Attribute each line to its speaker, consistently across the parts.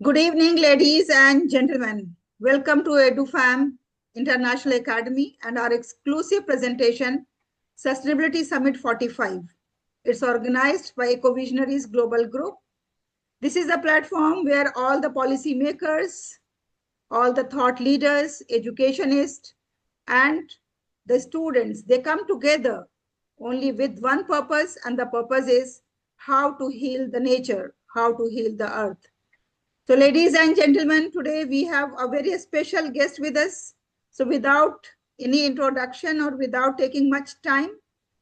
Speaker 1: Good evening, ladies and gentlemen. Welcome to Edufam International Academy and our exclusive presentation, Sustainability Summit 45. It's organized by Ecovisionaries Global Group. This is a platform where all the policymakers, all the thought leaders, educationists, and the students, they come together only with one purpose, and the purpose is how to heal the nature, how to heal the earth. So ladies and gentlemen, today we have a very special guest with us. So without any introduction or without taking much time,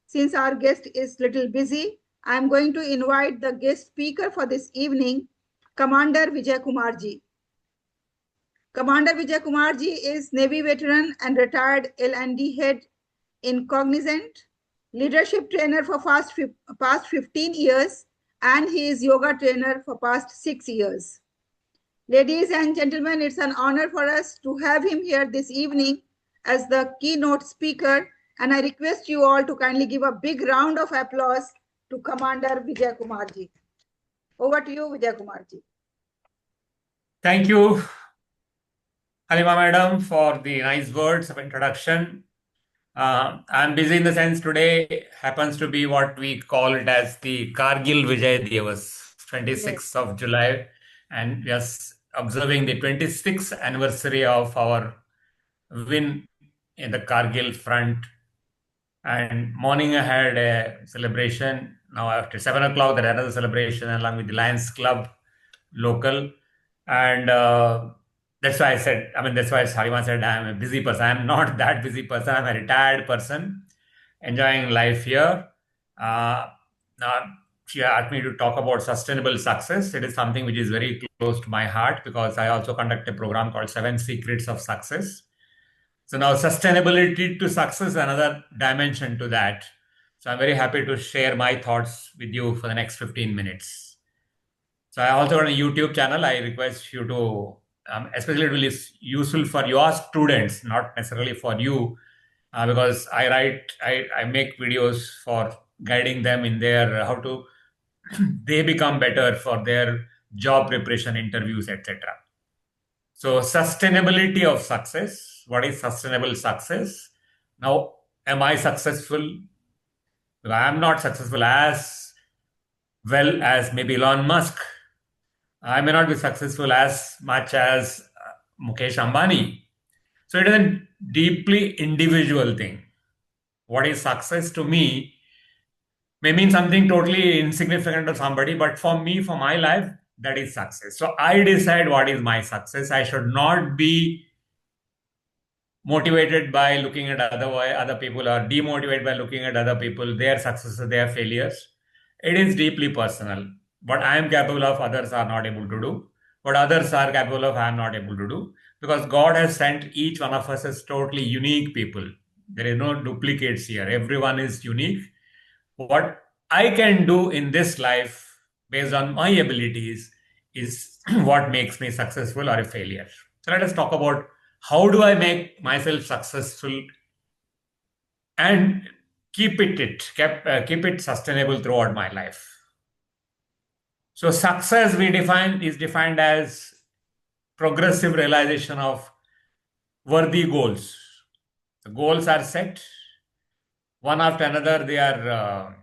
Speaker 1: since our guest is little busy, I'm going to invite the guest speaker for this evening, Commander Vijay Kumarji. Commander Vijay Kumarji is Navy veteran and retired L&D head in Cognizant, leadership trainer for past 15 years, and he is yoga trainer for past 6 years. Ladies and gentlemen, it's an honor for us to have him here this evening as the keynote speaker, and I request you all to kindly give a big round of applause to Commander Vijay Kumarji. Over to you, Vijay Kumarji.
Speaker 2: Thank you, Halima Madam, for the nice words of introduction. I'm busy in the sense today happens to be what we call it as the Kargil Vijay Divas, 26th of July, and we are observing the 26th anniversary of our win in the Kargil front. And morning I had a celebration. Now after 7 o'clock, there is another celebration along with the Lions Club local. And that's why I said, that's why Salima said I'm a busy person. I'm not that busy person. I'm a retired person enjoying life here. Now, she asked me to talk about sustainable success. It is something which is very close to my heart because I also conduct a program called 7 Secrets of Success. So now sustainability to success is another dimension to that. So I'm very happy to share my thoughts with you for the next 15 minutes. So I also got a YouTube channel. I request you to, especially it will be useful for your students, not necessarily for you, because I make videos for guiding them in their how to they become better for their job preparation, interviews, etc. So sustainability of success. What is sustainable success? Now, am I successful? I am not successful as well as maybe Elon Musk. I may not be successful as much as Mukesh Ambani. So it is a deeply individual thing. What is success to me may mean something totally insignificant to somebody, but for me, for my life, that is success. So I decide what is my success. I should not be motivated by looking at other people or demotivated by looking at other people, their successes, their failures. It is deeply personal. What I am capable of, others are not able to do. What others are capable of, I am not able to do. Because God has sent each one of us as totally unique people. There is no duplicates here. Everyone is unique. What I can do in this life based on my abilities is what makes me successful or a failure. So let us talk about how do I make myself successful and keep it sustainable throughout my life. So success is defined as progressive realization of worthy goals. The goals are set one after another, they are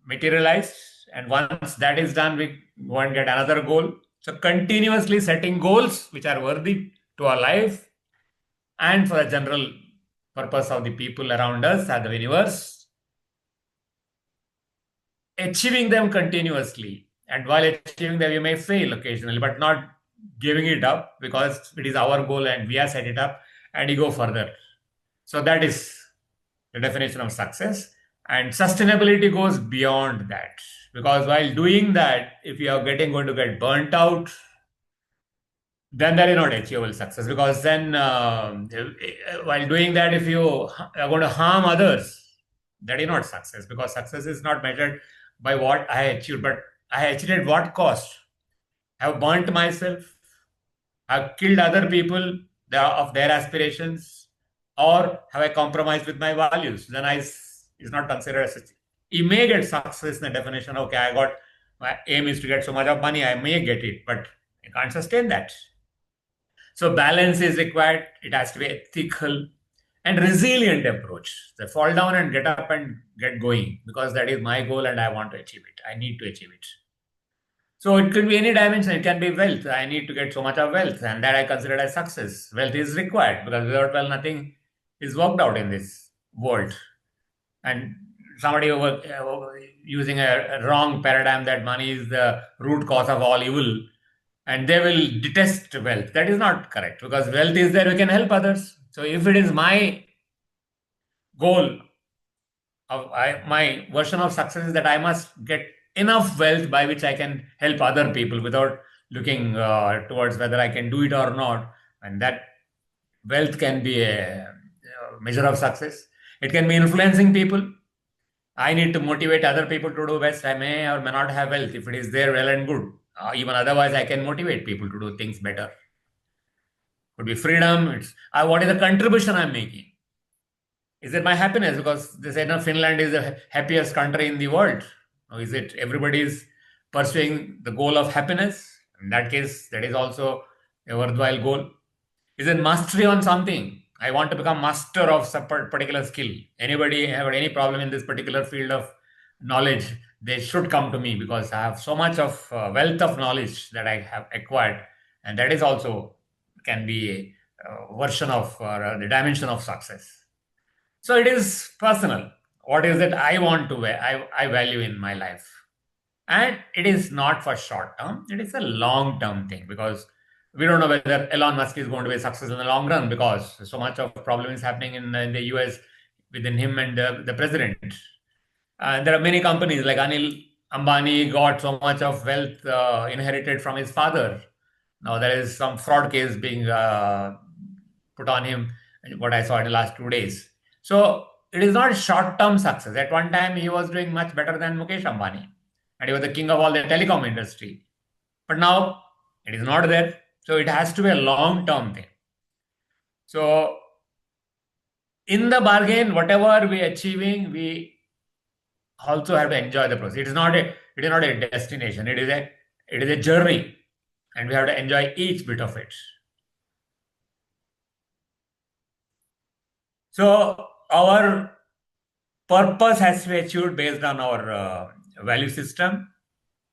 Speaker 2: materialized, and once that is done, we go and get another goal. So continuously setting goals which are worthy to our life and for the general purpose of the people around us and the universe, achieving them continuously. And while achieving them, you may fail occasionally, but not giving it up because it is our goal and we have set it up, and you go further. So that is the definition of success. And sustainability goes beyond that, because while doing that, if you are going to get burnt out, then that is not achievable success. Because then while doing that, if you are going to harm others, that is not success, because success is not measured by what I achieved, but I achieved at what cost. I have burnt myself, I have killed other people of their aspirations, or have I compromised with my values? Then is not considered as such. You may get success in the definition, okay, my aim is to get so much of money, I may get it, but You can't sustain that. So balance is required. It has to be ethical and resilient approach. So fall down and get up and get going, because that is my goal and I want to achieve it. I need to achieve it. So it could be any dimension. It can be wealth. I need to get so much of wealth, and that I consider as success. Wealth is required, because without wealth, nothing is worked out in this world. And somebody using a wrong paradigm that money is the root cause of all evil, and they will detest wealth. That is not correct, because wealth is there, we can help others. So if it is my goal, my version of success is that I must get enough wealth by which I can help other people without looking towards whether I can do it or not. And that wealth can be a measure of success. It can be influencing people. I need to motivate other people to do best. I may or may not have wealth. If it is there, well and good. Even otherwise, I can motivate people to do things better. Could be freedom. It's what is the contribution I'm making? Is it my happiness? Because they say, no, Finland is the happiest country in the world. Or is it everybody is pursuing the goal of happiness? In that case, that is also a worthwhile goal. Is it mastery on something? I want to become master of some particular skill. Anybody have any problem in this particular field of knowledge, they should come to me, because I have so much of wealth of knowledge that I have acquired. And that is also can be a version of the dimension of success. So it is personal. What is it I want to I value in my life? And it is not for short term, it is a long term thing, because we don't know whether Elon Musk is going to be a success in the long run, because so much of problem is happening in the US within him and the president. And there are many companies like Anil Ambani got so much of wealth inherited from his father. Now there is some fraud case being put on him, what I saw in the last 2 days. So it is not short-term success. At one time, he was doing much better than Mukesh Ambani, and he was the king of all the telecom industry. But now it is not there. So it has to be a long-term thing. So in the bargain, whatever we are achieving, we also have to enjoy the process. It is not a destination. It is a journey, and we have to enjoy each bit of it. So our purpose has to be achieved based on our value system.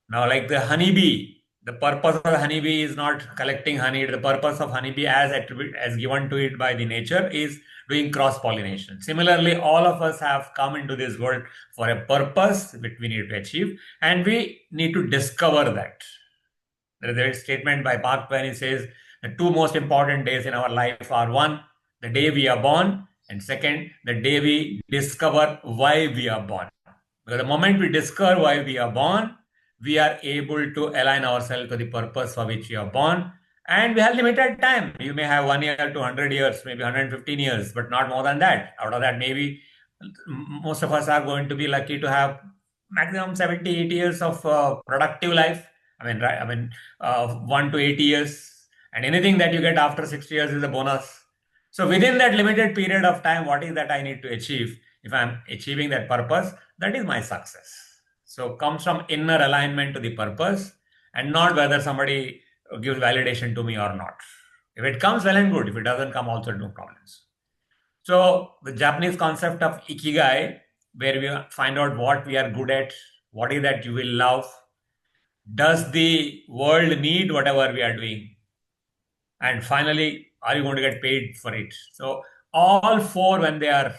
Speaker 2: Now, like the honeybee, the purpose of the honeybee is not collecting honey. The purpose of honeybee as given to it by the nature is doing cross-pollination. Similarly, all of us have come into this world for a purpose which we need to achieve, and we need to discover that. There is a statement by Mark Twain. He says the two most important days in our life are: one, the day we are born, and second, the day we discover why we are born. Because the moment we discover why we are born, we are able to align ourselves to the purpose for which we are born. And we have limited time. You may have 1 year to 100 years, maybe 115 years, but not more than that. Out of that, maybe most of us are going to be lucky to have maximum 70, 80 years of productive life. I mean, 1 to 80 years. And anything that you get after 60 years is a bonus. So within that limited period of time, what is that I need to achieve? If I'm achieving that purpose, that is my success. So comes from inner alignment to the purpose, and not whether somebody gives validation to me or not. If it comes, well and good. If it doesn't come, also no problems. So the Japanese concept of ikigai, where we find out what we are good at, what is that you will love, does the world need whatever we are doing, and finally, are you going to get paid for it? So all four, when they are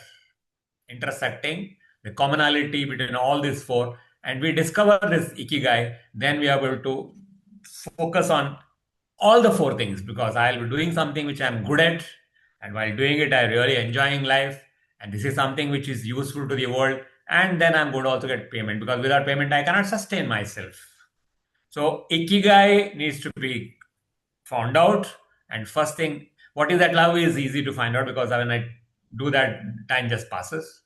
Speaker 2: intersecting, the commonality between all these four, and we discover this ikigai, then we are able to focus on all the four things, because I'll be doing something which I'm good at, and while doing it, I'm really enjoying life, and this is something which is useful to the world, and then I'm going to also get payment, because without payment, I cannot sustain myself. So ikigai needs to be found out, and first thing, what is that love is easy to find out, because when I do that, time just passes.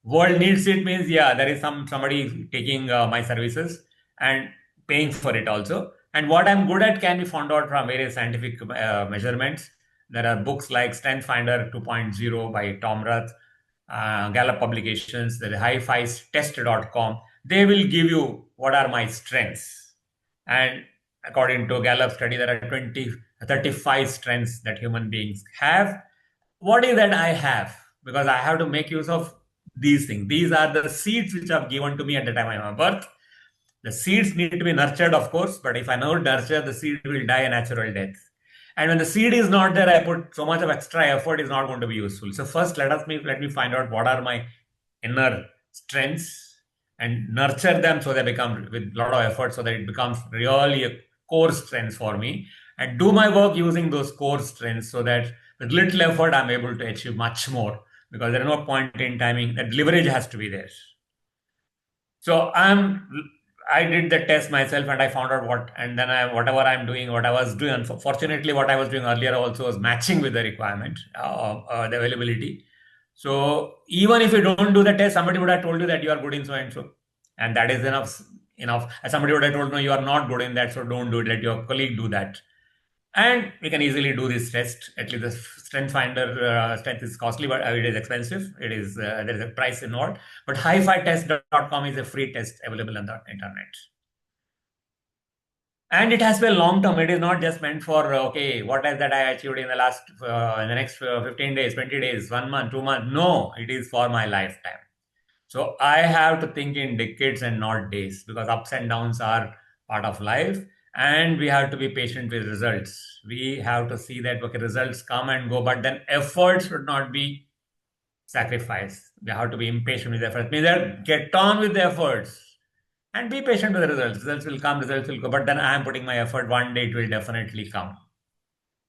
Speaker 2: World needs it means, yeah, there is somebody taking my services and paying for it also. And what I'm good at can be found out from various scientific measurements. There are books like Strength Finder 2.0 by Tom Rath, Gallup publications, the highfivestest.com. They will give you what are my strengths. And according to Gallup study, there are 35 strengths that human beings have. What is that I have? Because I have to make use of these things. These are the seeds which are given to me at the time of my birth. The seeds need to be nurtured, of course, but if I don't nurture, the seed will die a natural death. And when the seed is not there, I put so much of extra effort is not going to be useful. So first, let me find out what are my inner strengths and nurture them so they become with a lot of effort, so that it becomes really a core strength for me. And do my work using those core strengths so that with little effort, I'm able to achieve much more. Because there is no point in timing. That leverage has to be there. So I did the test myself and I found out and then whatever I'm doing, what I was doing. Unfortunately, what I was doing earlier also was matching with the requirement, the availability. So even if you don't do the test, somebody would have told you that you are good in so and so, and that is enough. Enough. And somebody would have told, no, you are not good in that, so don't do it. Let your colleague do that. And we can easily do this test. At least the strength finder strength is costly, but it is expensive. It is there is a price involved. But hifitest.com is a free test available on the internet. And it has to be long term. It is not just meant for, okay, what is that I achieved in the last, in the next 15 days, 20 days, 1 month, 2 months. No, it is for my lifetime. So I have to think in decades and not days, because ups and downs are part of life. And we have to be patient with results. We have to see that, okay, results come and go, but then effort should not be sacrificed. We have to be impatient with efforts. Means get on with the efforts and be patient with the results. Results will come, results will go. But then I am putting my effort, one day it will definitely come.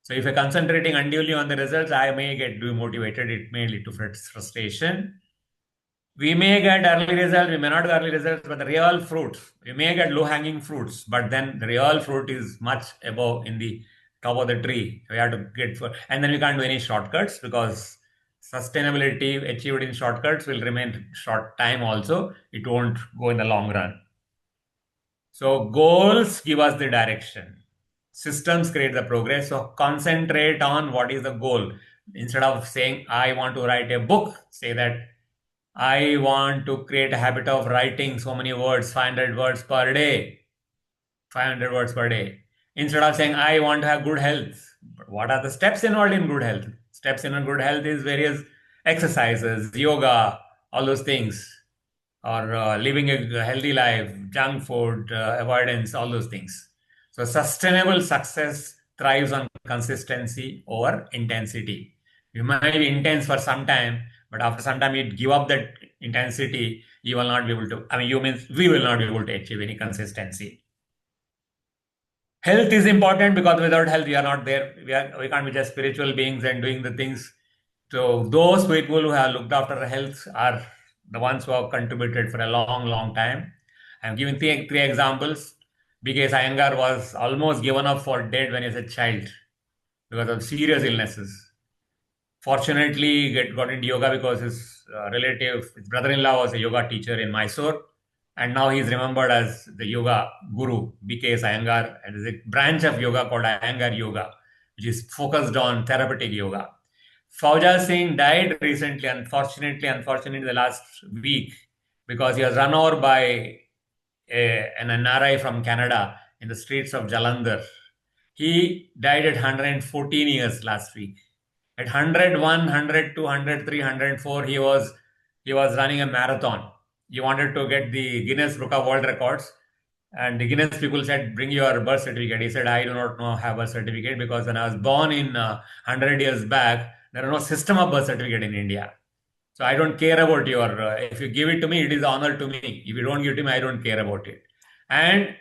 Speaker 2: So if you're concentrating unduly on the results, I may get demotivated. It may lead to frustration. We may get early results, we may not get early results, but the real fruits, we may get low-hanging fruits, but then the real fruit is much above in the top of the tree. We have to and then we can't do any shortcuts, because sustainability achieved in shortcuts will remain short time also. It won't go in the long run. So goals give us the direction. Systems create the progress. So concentrate on what is the goal. Instead of saying, I want to write a book, say that I want to create a habit of writing so many words, 500 words per day. 500 words per day. Instead of saying, I want to have good health. But what are the steps involved in good health? Steps in good health is various exercises, yoga, all those things, or living a healthy life, junk food, avoidance, all those things. So sustainable success thrives on consistency over intensity. You might be intense for some time, but after some time you give up that intensity, you will not be able to, we will not be able to achieve any consistency. Health is important, because without health, we are not there. We can't be just spiritual beings and doing the things. So those people who have looked after health are the ones who have contributed for a long, long time. I'm giving three examples. B.K. Iyengar was almost given up for dead when he was a child because of serious illnesses. Fortunately, he got into yoga because his his brother-in-law was a yoga teacher in Mysore. And now he's remembered as the yoga guru, B.K. Iyengar. And there's a branch of yoga called Iyengar Yoga, which is focused on therapeutic yoga. Fauja Singh died recently, unfortunately, the last week, because he was run over by an NRI from Canada in the streets of Jalandhar. He died at 114 years last week. At 101, 102, 103, 104, he was running a marathon. He wanted to get the Guinness Book of World Records. And the Guinness people said, bring your birth certificate. He said, I do not know have a certificate, because when I was born in 100 years back, there is no system of birth certificate in India. So I don't care about your, if you give it to me, it is honor to me. If you don't give it to me, I don't care about it. And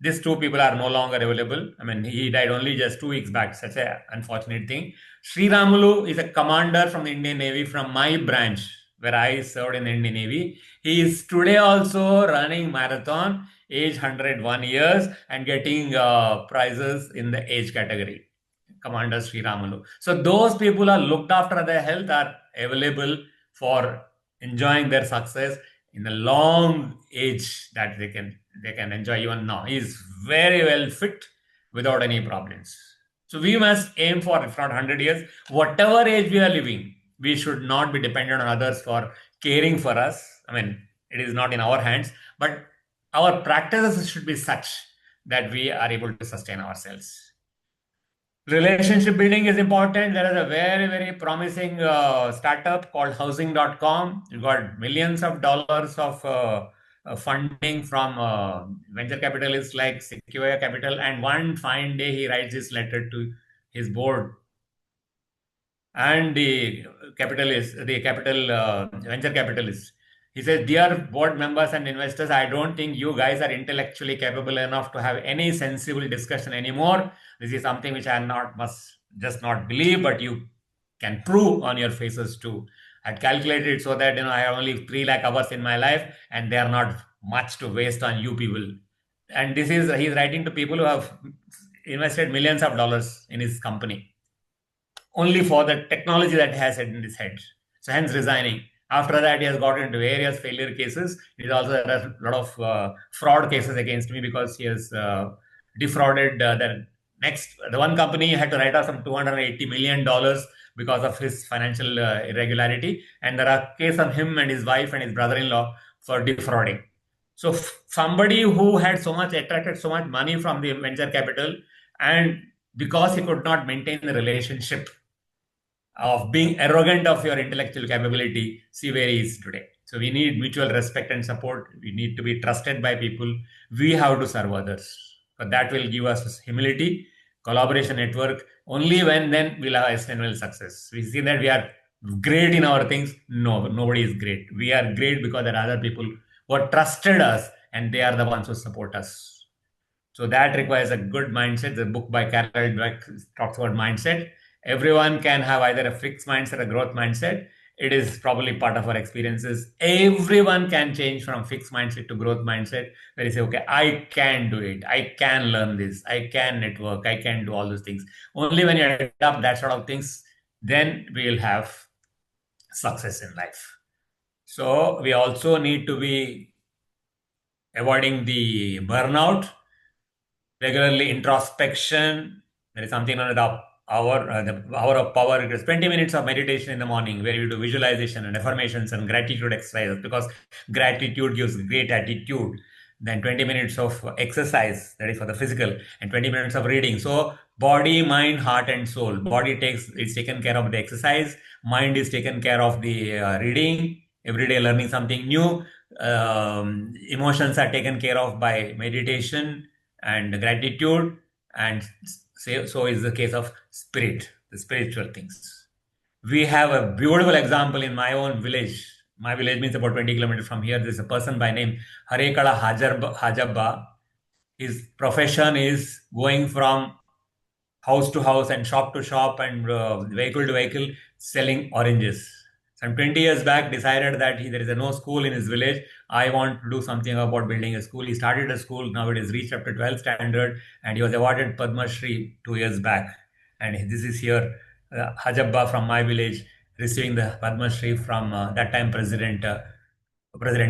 Speaker 2: these two people are no longer available. He died only just 2 weeks back. Such an unfortunate thing. Sri Ramulu is a commander from the Indian Navy from my branch, where I served in the Indian Navy. He is today also running marathon, age 101 years, and getting prizes in the age category. Commander Sri Ramulu. So those people are looked after their health, are available for enjoying their success in the long age that they can enjoy even now. He is very well fit without any problems. So we must aim for, if not 100 years, whatever age we are living, we should not be dependent on others for caring for us. It is not in our hands, but our practices should be such that we are able to sustain ourselves. Relationship building is important. There is a very, very promising startup called housing.com. You got millions of dollars of funding from venture capitalists like Sequoia Capital. And one fine day, he writes this letter to his board and the venture capitalists. He says, "Dear board members and investors, I don't think you guys are intellectually capable enough to have any sensible discussion anymore. This is something which I must just not believe, but you can prove on your faces too. I'd calculated it so that I have only 3 lakh hours in my life, and they are not much to waste on you people." And he's writing to people who have invested millions of dollars in his company only for the technology that he has in his head. So hence resigning. After that, he has got into various failure cases. He's also there are a lot of fraud cases against me because he has defrauded the one company had to write off some $280 million because of his financial irregularity. And there are cases on him and his wife and his brother-in-law for defrauding. So somebody who had attracted so much money from the venture capital, and because he could not maintain the relationship of being arrogant of your intellectual capability, see where he is today. So we need mutual respect and support. We need to be trusted by people. We have to serve others. But that will give us humility, collaboration network. Only when then we'll have sustainable success. We see that we are great in our things. No, nobody is great. We are great because there are other people who have trusted us and they are the ones who support us. So that requires a good mindset. The book by Carol Dweck talks about mindset. Everyone can have either a fixed mindset or a growth mindset. It is probably part of our experiences. Everyone can change from fixed mindset to growth mindset, where you say, okay, I can do it. I can learn this. I can network. I can do all those things. Only when you adopt that sort of things, then we'll have success in life. So we also need to be avoiding the burnout, regularly introspection. There is something known as the hour of power. It is 20 minutes of meditation in the morning where you do visualization and affirmations and gratitude exercises, because gratitude gives great attitude. Then 20 minutes of exercise, that is for the physical, and 20 minutes of reading. So body, mind, heart, and soul. Body is taken care of the exercise. Mind is taken care of the reading, every day learning something new. Emotions are taken care of by meditation and gratitude, and so is the case of spirit, the spiritual things. We have a beautiful example in my own village. My village means about 20 kilometers from here. There's a person by name Harekala Hajabba. His profession is going from house to house and shop to shop and vehicle to vehicle selling oranges. Some 20 years back decided that there is no school in his village. I want to do something about building a school. He started a school. Now it has reached up to 12th standard, and he was awarded Padma Shri 2 years back. And this is here, Hajabba from my village receiving the Padma Shri from that time President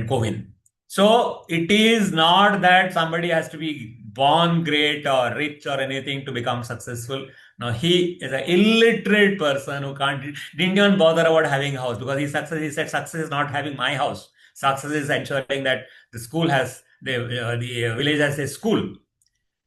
Speaker 2: Kovin. So it is not that somebody has to be born great or rich or anything to become successful. Now he is an illiterate person who didn't even bother about having a house, because he said success is not having my house. Success is ensuring that the school has the village has a school.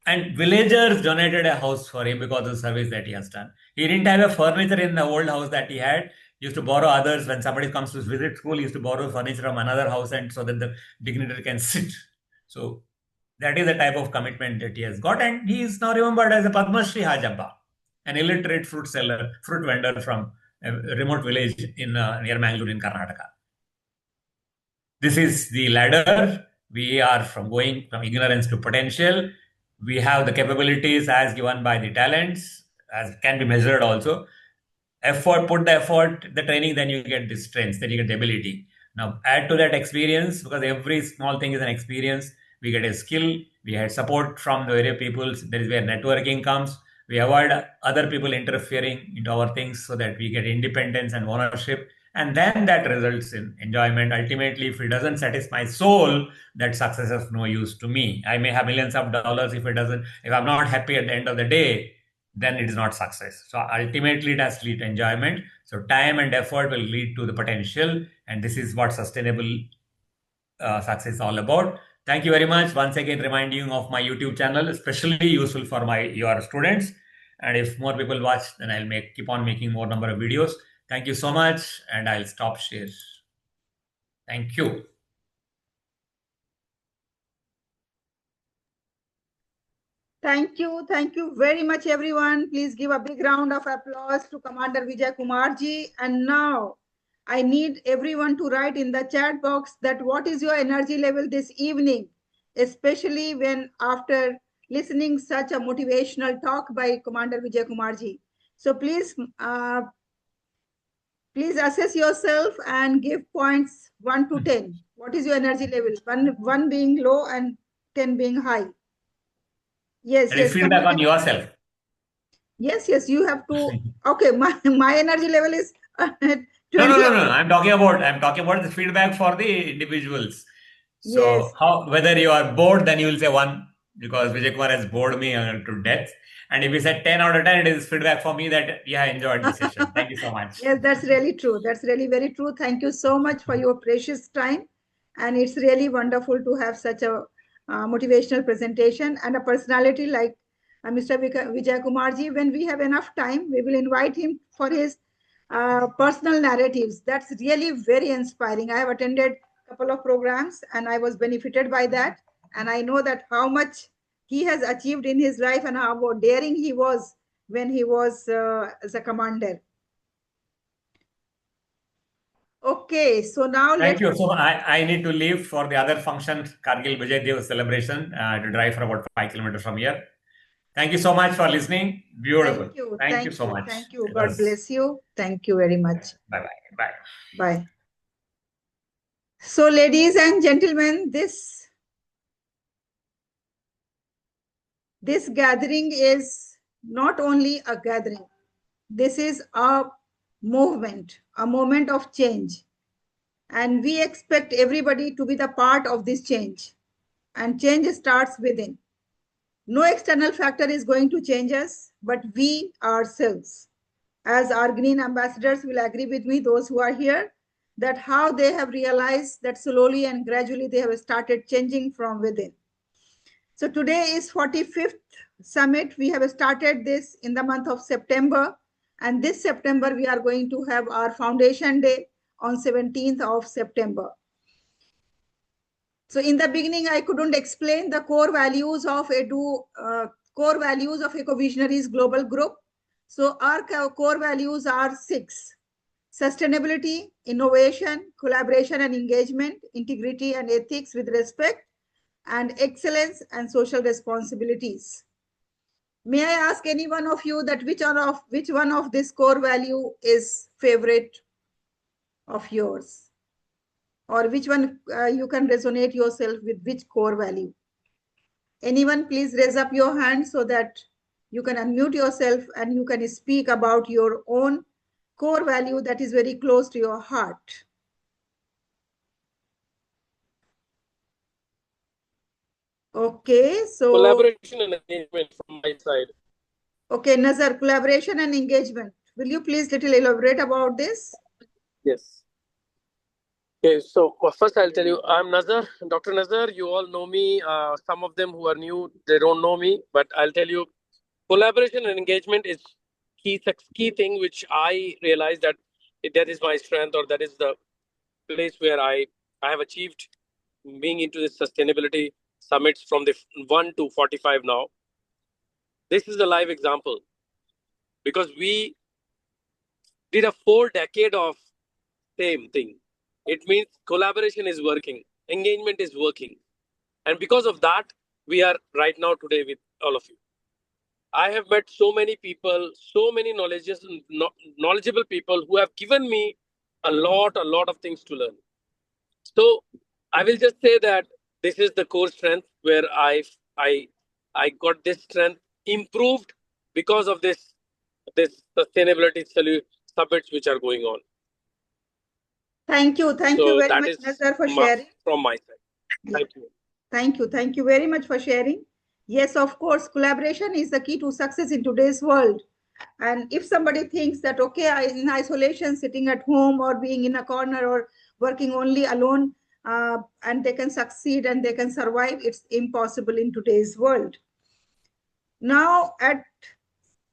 Speaker 2: And villagers donated a house for him because of the service that he has done. He didn't have a furniture in the old house that he had. He used to borrow others. When somebody comes to visit school, he used to borrow furniture from another house, and so that the dignitary can sit. So that is the type of commitment that he has got. And he is now remembered as a Padma Shri Hajabba, an illiterate fruit vendor from a remote village in near Mangalore in Karnataka. This is the ladder. We are going from ignorance to potential. We have the capabilities as given by the talents, as can be measured also. Put the effort, the training, then you get the strength, then you get the ability. Now add to that experience, because every small thing is an experience. We get a skill, we had support from the various people. That is where networking comes. We avoid other people interfering into our things so that we get independence and ownership. And then that results in enjoyment. Ultimately, if it doesn't satisfy my soul, that success is no use to me. I may have millions of dollars. If I'm not happy at the end of the day, then it is not success. So ultimately, it has to lead to enjoyment. So time and effort will lead to the potential. And this is what sustainable success is all about. Thank you very much. Once again, reminding of my YouTube channel, especially useful for your students. And if more people watch, then I'll keep on making more number of videos. Thank you so much, and I'll stop share. Thank you.
Speaker 1: Thank you. Thank you very much, everyone. Please give a big round of applause to Commander Vijay Kumarji. And now I need everyone to write in the chat box that what is your energy level this evening, especially when after listening such a motivational talk by Commander Vijay Kumarji. So please assess yourself and give points 1 to 10. What is your energy level? One being low and 10 being high. Yes,
Speaker 2: There is feedback on yourself.
Speaker 1: Yes, you have to. Okay, my energy level is 20.
Speaker 2: No. I'm talking about the feedback for the individuals. So
Speaker 1: Yes.
Speaker 2: whether you are bored, then you will say 1, because Vijay Kumar has bored me to death. And if you said 10 out of 10, it is feedback for me that I enjoyed the session. Thank you so much.
Speaker 1: Yes, that's really true. That's really very true. Thank you so much for your precious time. And it's really wonderful to have such a motivational presentation and a personality like Mr. Vijay Kumarji. When we have enough time, we will invite him for his personal narratives. That's really very inspiring. I have attended a couple of programs and I was benefited by that. And I know that how much he has achieved in his life and how daring he was when he was as a commander. Okay, so now
Speaker 2: Thank you. So I need to leave for the other function, Kargil Vijay Dev celebration, to drive for about 5 kilometers from here. Thank you so much for listening. Beautiful. Thank you so much.
Speaker 1: Thank you. God bless you. Thank you very much.
Speaker 2: Bye.
Speaker 1: Bye. So, ladies and gentlemen, this gathering is not only a gathering. This is a movement, a moment of change. And we expect everybody to be the part of this change. And change starts within. No external factor is going to change us, but we ourselves. As our green ambassadors will agree with me, those who are here, that how they have realized that slowly and gradually they have started changing from within. So today is 45th summit. We have started this in the month of September. And this September, we are going to have our foundation day on 17th of September. So in the beginning, I couldn't explain the core values of Ecovisionaries Global Group. So our core values are 6: sustainability, innovation, collaboration and engagement, integrity and ethics with respect, and excellence and social responsibilities. May I ask any one of you that which one of this core value is favorite of yours? Or which one you can resonate yourself with which core value? Anyone, please raise up your hand so that you can unmute yourself and you can speak about your own core value that is very close to your heart. Okay, so
Speaker 3: collaboration and engagement from my side.
Speaker 1: Okay, Nazar, collaboration and engagement. Will you please little elaborate about this?
Speaker 3: Yes. Okay, so first I'll tell you, I'm Nazar, Dr. Nazar. You all know me. Some of them who are new, they don't know me, but I'll tell you, collaboration and engagement is key thing which I realize that is my strength, or that is the place where I have achieved being into this sustainability summits from the 1 to 45 now. This is a live example because we did a 4 decade of same thing. It means collaboration is working, engagement is working. And because of that, we are right now today with all of you. I have met so many people, so many knowledgeable people who have given me a lot of things to learn. So I will just say that this is the core strength where I got this strength improved because of this sustainability summits which are going on.
Speaker 1: Thank you very much, Nazar, for sharing.
Speaker 3: From my side. Thank you.
Speaker 1: Thank you very much for sharing. Yes, of course, collaboration is the key to success in today's world. And if somebody thinks that, okay, in isolation, sitting at home or being in a corner or working only alone and they can succeed and they can survive. It's impossible in today's world. Now at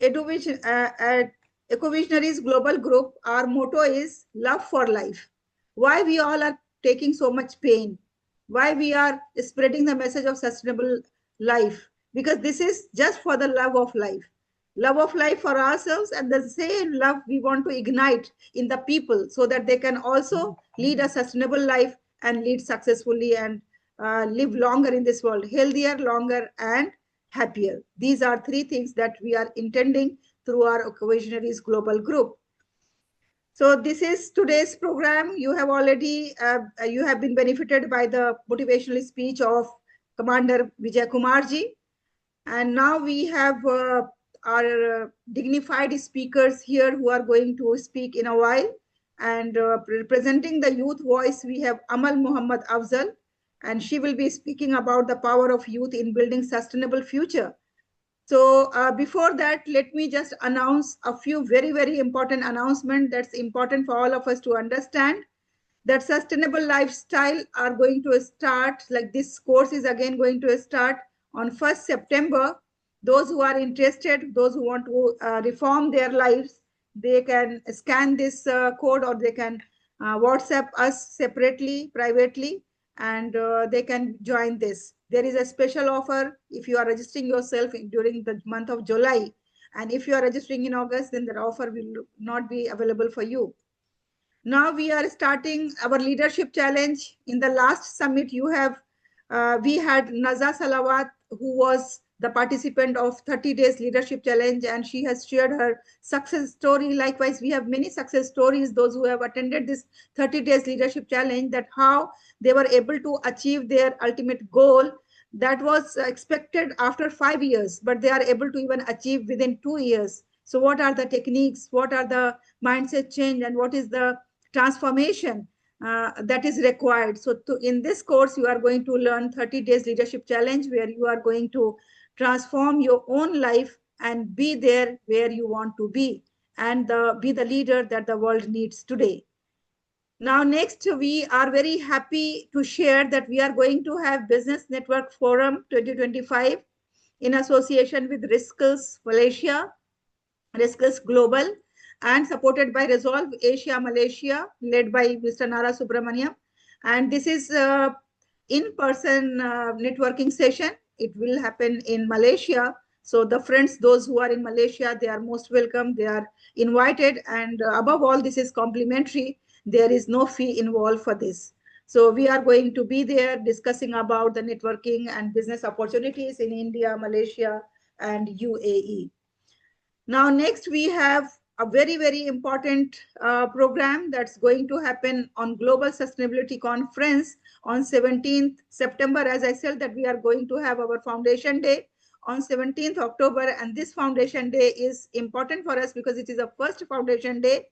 Speaker 1: Ecovisionaries Global Group, our motto is love for life. Why we all are taking so much pain? Why we are spreading the message of sustainable life? Because this is just for the love of life. Love of life for ourselves, and the same love we want to ignite in the people so that they can also lead a sustainable life and lead successfully and live longer in this world, healthier, longer, and happier. These are three things that we are intending through our Ecovisionaries Global Group. So this is today's program. You have already, you have been benefited by the motivational speech of Commander Vijay Kumarji. And now we have our dignified speakers here who are going to speak in a while. And representing the youth voice, we have Amal Muhammad Afzal, and she will be speaking about the power of youth in building sustainable future. So before that, let me just announce a few very, very important announcements that's important for all of us to understand. That sustainable lifestyle are going to start, like this course is again going to start on 1st September. Those who are interested, those who want to reform their lives, they can scan this code, or they can WhatsApp us separately, privately, and they can join this. There is a special offer if you are registering yourself during the month of July. And if you are registering in August, then the offer will not be available for you. Now we are starting our leadership challenge. In the last summit, we had Naza Salawat, who was the participant of 30 days leadership challenge, and she has shared her success story. Likewise, we have many success stories, those who have attended this 30 days leadership challenge, that how they were able to achieve their ultimate goal that was expected after 5 years, but they are able to even achieve within 2 years. So what are the techniques? What are the mindset change? And what is the transformation that is required? So in this course, you are going to learn 30 days leadership challenge, where you are going to transform your own life and be there where you want to be, and be the leader that the world needs today. Now, next, we are very happy to share that we are going to have Business Network Forum 2025 in association with Risks Malaysia, Risks Global, and supported by Resolve Asia Malaysia, led by Mr. Nara Subramaniam. And this is in-person networking session. It will happen in Malaysia. So the friends, those who are in Malaysia, they are most welcome. They are invited. And above all, this is complimentary. There is no fee involved for this. So we are going to be there discussing about the networking and business opportunities in India, Malaysia, and UAE. Now, next we have a very, very important program that's going to happen on Global Sustainability Conference on 17th September. As I said, that we are going to have our Foundation Day on 17th October. And this Foundation Day is important for us because it is a first Foundation Day.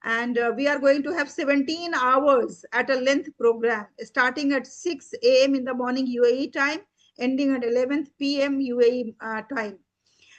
Speaker 1: And we are going to have 17 hours at a length program, starting at 6 a.m. in the morning UAE time, ending at 11 p.m. UAE time.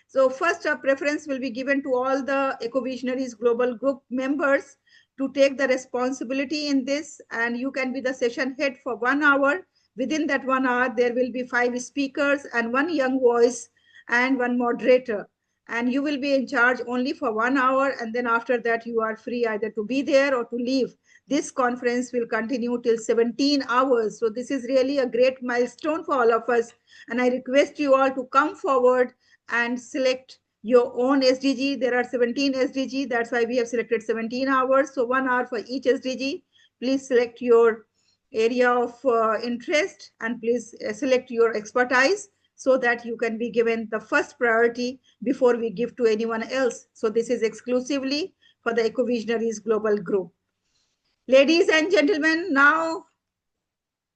Speaker 1: So first, a preference will be given to all the Ecovisionaries Global Group members to take the responsibility in this, and you can be the session head for 1 hour. Within that 1 hour, there will be 5 speakers and 1 young voice and 1 moderator. And you will be in charge only for 1 hour, and then after that, you are free either to be there or to leave. This conference will continue till 17 hours. So this is really a great milestone for all of us. And I request you all to come forward and select your own SDG. There are 17 SDG. That's why we have selected 17 hours. So 1 hour for each SDG. Please select your area of interest, and please select your expertise so that you can be given the first priority before we give to anyone else. So this is exclusively for the Ecovisionaries Global Group. Ladies and gentlemen, now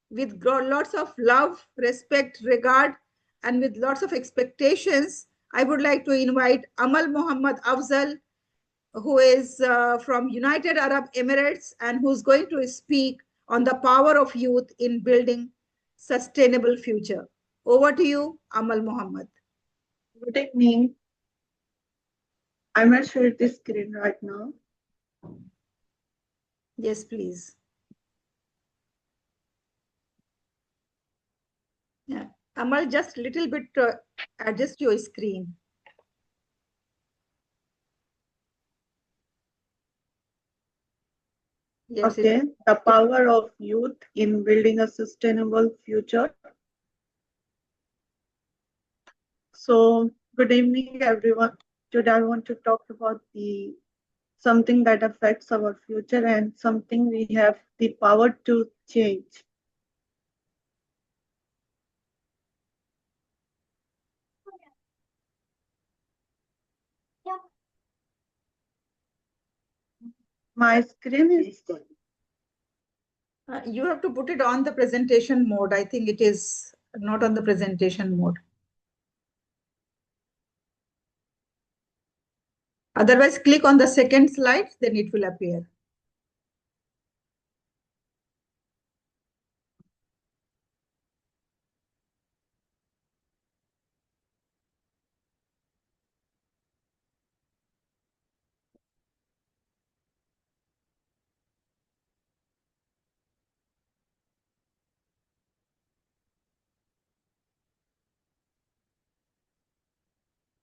Speaker 1: with lots of love, respect, regard, and with lots of expectations, I would like to invite Amal Muhammad Afzal, who is from United Arab Emirates and who's going to speak on the power of youth in building sustainable future. Over to you, Amal Muhammad.
Speaker 4: Good evening. I might share this screen right now.
Speaker 1: Yes, please. Yeah. Amal, just little bit adjust your screen. Yes.
Speaker 4: Okay, the power of youth in building a sustainable future. So, good evening, everyone. Today, I want to talk about the something that affects our future and something we have the power to change. My screen is
Speaker 1: You have to put it on the presentation mode. I think it is not on the presentation mode. Otherwise, click on the second slide, then it will appear.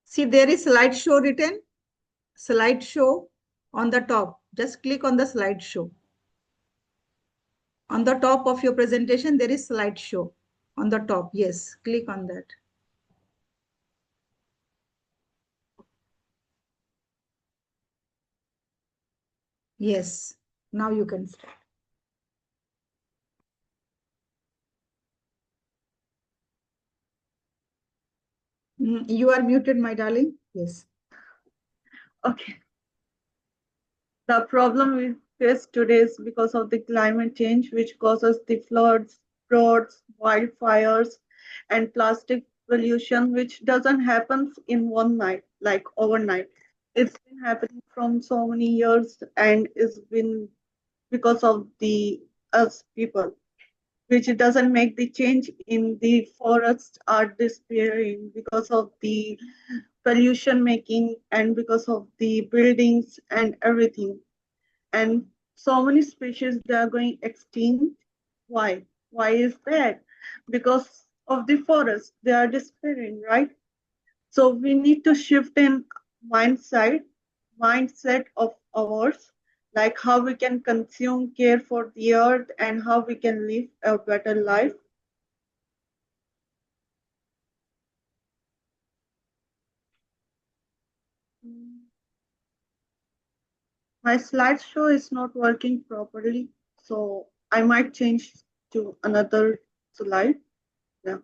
Speaker 1: See, there is slideshow written, slideshow on the top. Just click on the slideshow. On the top of your presentation, there is slideshow on the top. Yes, click on that. Yes, now you can start. You are muted, my darling. Yes.
Speaker 4: okay. The problem we face today is because of the climate change, which causes the floods, droughts, wildfires, and plastic pollution, which doesn't happen in one night, like overnight. It's been happening from so many years and it's been because of the us people, which doesn't make the change in the forests are disappearing because of the pollution making and because of the buildings and everything. And so many species they are going extinct. Why is that? Because of the forest they are disappearing, right? So we need to shift in mindset of ours, like how we can consume, care for the earth, and how we can live a better life. My slideshow is not working properly, so I might change to another slide. Yeah.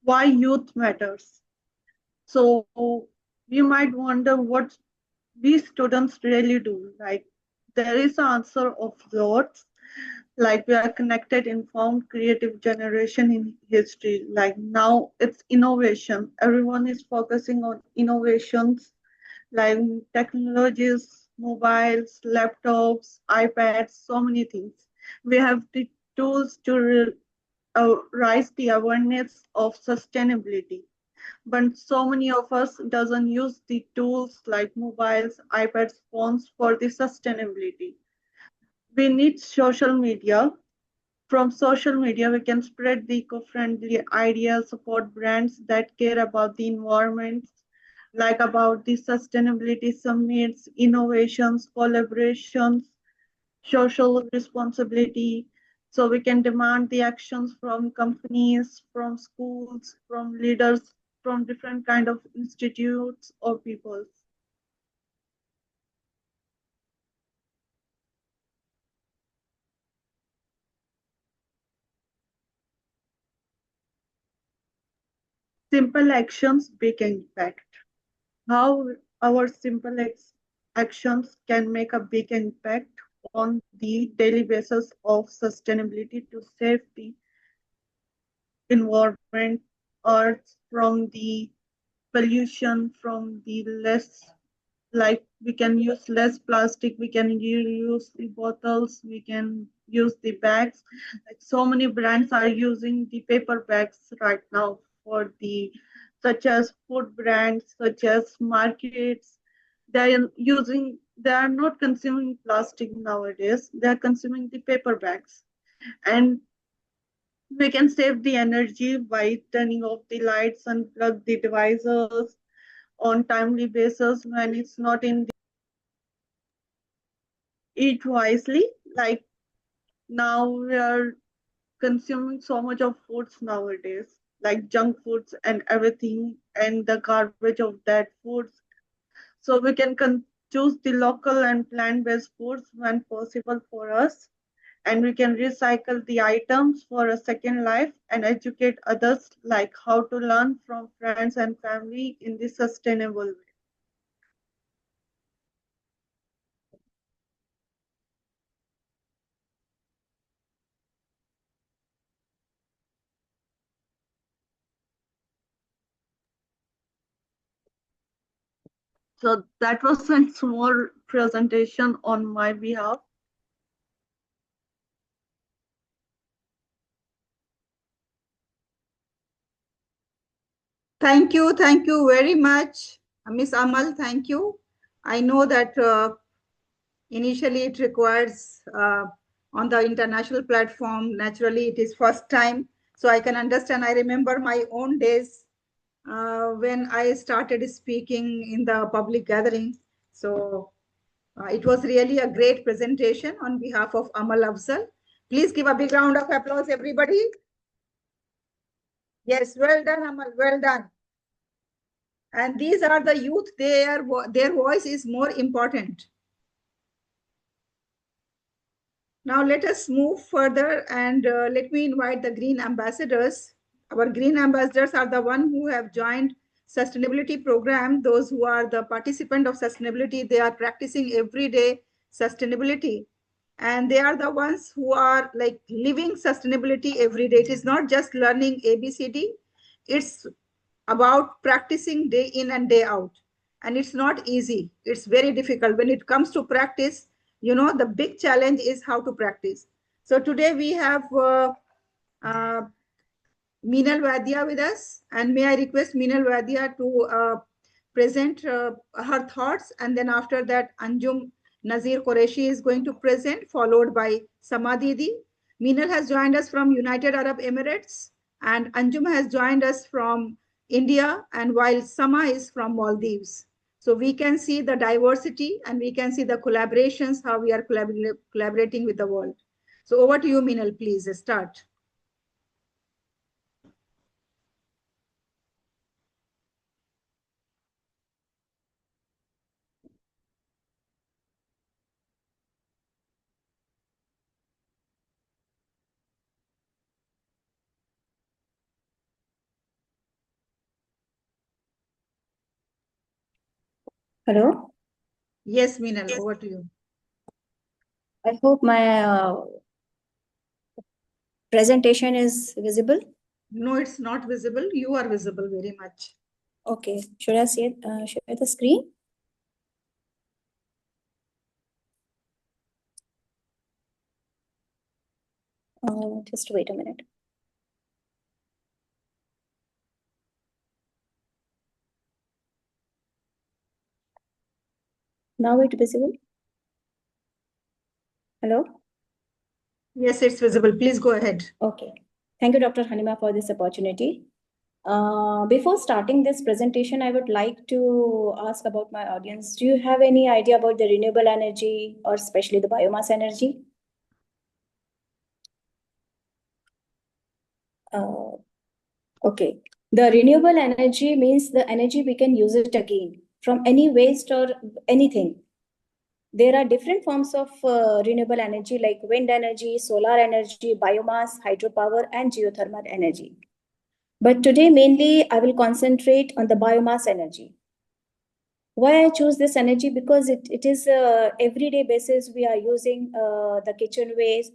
Speaker 4: Why youth matters. So you might wonder what we students really do. Like there is an answer of sorts. Like we are connected, informed, creative generation in history. Like now it's innovation. Everyone is focusing on innovations like technologies, mobiles, laptops, iPads, so many things. We have the tools to raise the awareness of sustainability, but so many of us doesn't use the tools like mobiles, iPads, phones for the sustainability. We need social media. From social media, we can spread the eco-friendly ideas, support brands that care about the environment, like about the sustainability summits, innovations, collaborations, social responsibility. So we can demand the actions from companies, from schools, from leaders, from different kind of institutes or peoples. Simple actions, big impact. How our actions can make a big impact on the daily basis of sustainability to save the environment, earth from the pollution, from the less, like we can use less plastic, we can use the bottles, we can use the bags. Like so many brands are using the paper bags right now for the such as food brands, such as markets. They are not consuming plastic nowadays. They are consuming the paper bags. And we can save the energy by turning off the lights, unplug the devices on timely basis when it's not in the eat wisely. Like now we are consuming so much of foods nowadays, like junk foods and everything, and the garbage of that foods. So we can choose the local and plant-based foods when possible for us, and we can recycle the items for a second life and educate others like how to learn from friends and family in the sustainable way. So that was a small presentation on my behalf.
Speaker 1: Thank you very much, Miss Amal. Thank you. I know that initially it requires on the international platform, naturally it is first time. So I can understand, I remember my own days when I started speaking in the public gathering. So it was really a great presentation on behalf of Amal Afzal. Please give a big round of applause, everybody. Yes, well done, Amal, well done. And these are the youth, their voice is more important. Now let us move further and let me invite the green ambassadors. Our green ambassadors are the one who have joined sustainability program. Those who are the participant of sustainability, they are practicing everyday sustainability. And they are the ones who are like living sustainability every day. It is not just learning ABCD. It's about practicing day in and day out. And it's not easy. It's very difficult. When it comes to practice, you know, the big challenge is how to practice. So today we have uh, Meenal Vaidya with us. And may I request Meenal Vaidya to present her thoughts. And then after that, Anjum Nazir Qureshi is going to present, followed by Samadidi. Meenal has joined us from United Arab Emirates. And Anjum has joined us from India. And while Sama is from Maldives. So we can see the diversity and we can see the collaborations, how we are collaborating with the world. So over to you, Meenal, please start.
Speaker 5: Hello.
Speaker 1: Yes, Meenal, over to you.
Speaker 5: I hope my presentation is visible.
Speaker 1: No, it's not visible. You are visible very much.
Speaker 5: Okay. Should I share the screen? Just wait a minute. Now it's visible. Hello.
Speaker 1: Yes, it's visible. Please go ahead.
Speaker 5: Okay. Thank you, Dr. Hanima, for this opportunity. Before starting this presentation, I would like to ask about my audience. Do you have any idea about the renewable energy or especially the biomass energy? Okay. The renewable energy means the energy we can use it again from any waste or anything. There are different forms of renewable energy like wind energy, solar energy, biomass, hydropower, and geothermal energy. But today, mainly, I will concentrate on the biomass energy. Why I choose this energy? Because it is everyday basis we are using the kitchen waste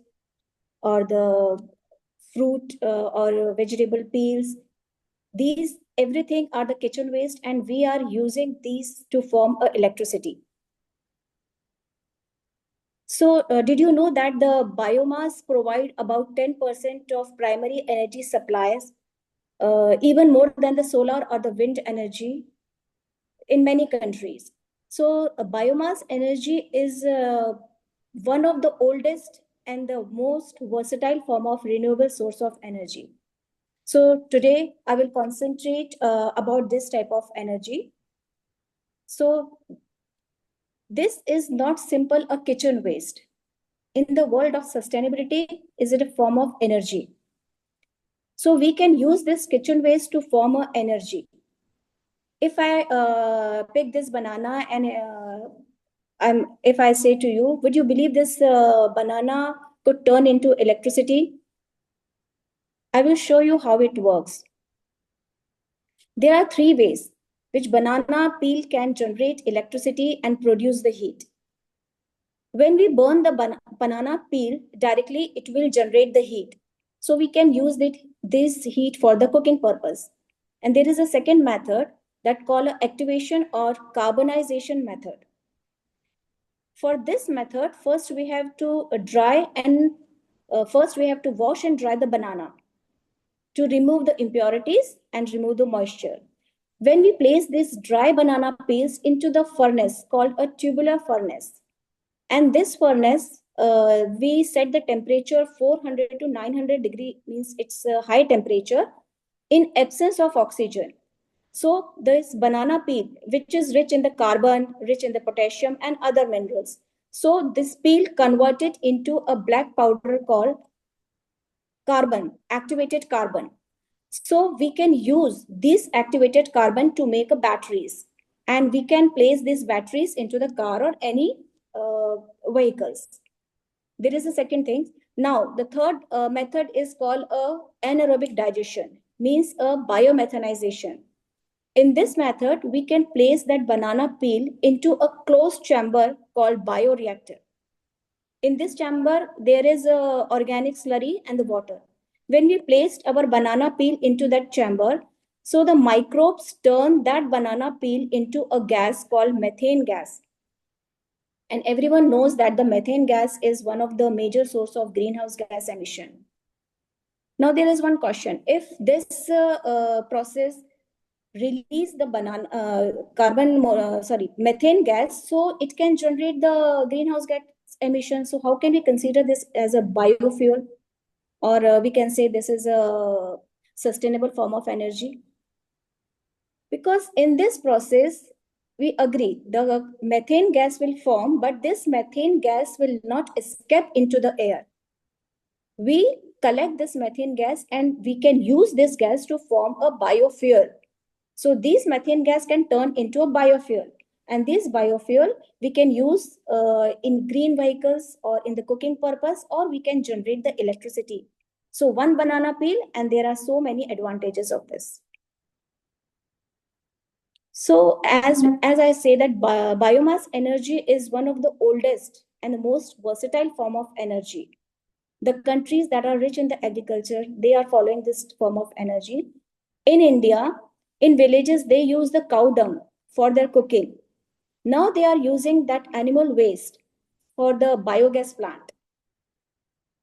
Speaker 5: or the fruit or vegetable peels. These everything are the kitchen waste and we are using these to form electricity. So did you know that the biomass provide about 10% of primary energy supplies even more than the solar or the wind energy in many countries. So biomass energy is one of the oldest and the most versatile form of renewable source of energy. So today I will concentrate about this type of energy. So this is not simple a kitchen waste. In the world of sustainability, is it a form of energy? So we can use this kitchen waste to form a energy. If I pick this banana and if I say to you, would you believe this banana could turn into electricity? I will show you how it works. There are 3 ways which banana peel can generate electricity and produce the heat. When we burn the banana peel directly, it will generate the heat. So we can use this heat for the cooking purpose. And there is a second method that called activation or carbonization method. For this method, first we have to wash and dry the banana to remove the impurities and remove the moisture. When we place these dry banana peels into the furnace called a tubular furnace, and this furnace, we set the temperature 400 to 900 degree, means it's a high temperature in absence of oxygen. So this banana peel, which is rich in the carbon, rich in the potassium and other minerals. So this peel converted into a black powder called carbon, activated carbon. So we can use this activated carbon to make batteries, and we can place these batteries into the car or any vehicles. There is a second thing. Now, the third method is called anaerobic digestion, means a biomethanization. In this method, we can place that banana peel into a closed chamber called bioreactor. In this chamber, there is a organic slurry and the water. When we placed our banana peel into that chamber, so the microbes turn that banana peel into a gas called methane gas. And everyone knows that the methane gas is one of the major source of greenhouse gas emission. Now there is one question. If this process release the methane gas, so it can generate the greenhouse gas emission. So how can we consider this as a biofuel? Or we can say this is a sustainable form of energy? Because in this process, we agree the methane gas will form, but this methane gas will not escape into the air. We collect this methane gas and we can use this gas to form a biofuel. So these methane gas can turn into a biofuel. And this biofuel we can use in green vehicles or in the cooking purpose, or we can generate the electricity. So one banana peel, and there are so many advantages of this. So as I say that biomass energy is one of the oldest and the most versatile form of energy. The countries that are rich in the agriculture, they are following this form of energy. In India, in villages, they use the cow dung for their cooking. Now they are using that animal waste for the biogas plant.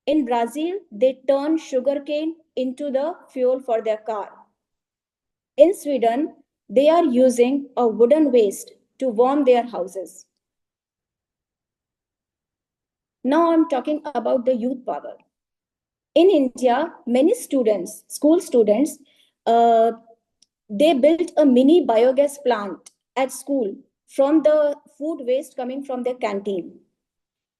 Speaker 5: In Brazil, they turn sugarcane into the fuel for their car. In Sweden, they are using a wooden waste to warm their houses. Now I'm talking about the youth power. In India, many students, school students, they built a mini biogas plant at school from the food waste coming from their canteen.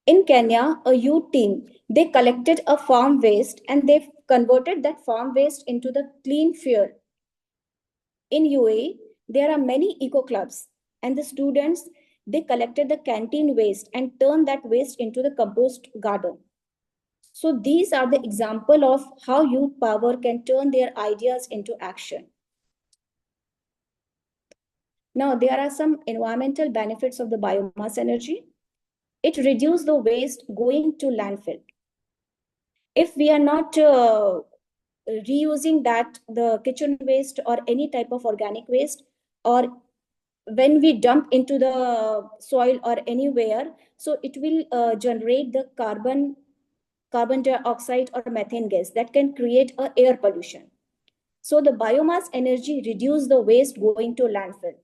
Speaker 5: In Kenya, a youth team, they collected a farm waste and they converted that farm waste into the clean fuel. In UAE, there are many eco clubs, and the students, they collected the canteen waste and turned that waste into the compost garden. So these are the example of how youth power can turn their ideas into action. Now, there are some environmental benefits of the biomass energy. It reduces the waste going to landfill. If we are not reusing that, the kitchen waste or any type of organic waste, or when we dump into the soil or anywhere, so it will generate the carbon dioxide or methane gas that can create air pollution. So the biomass energy reduce the waste going to landfill.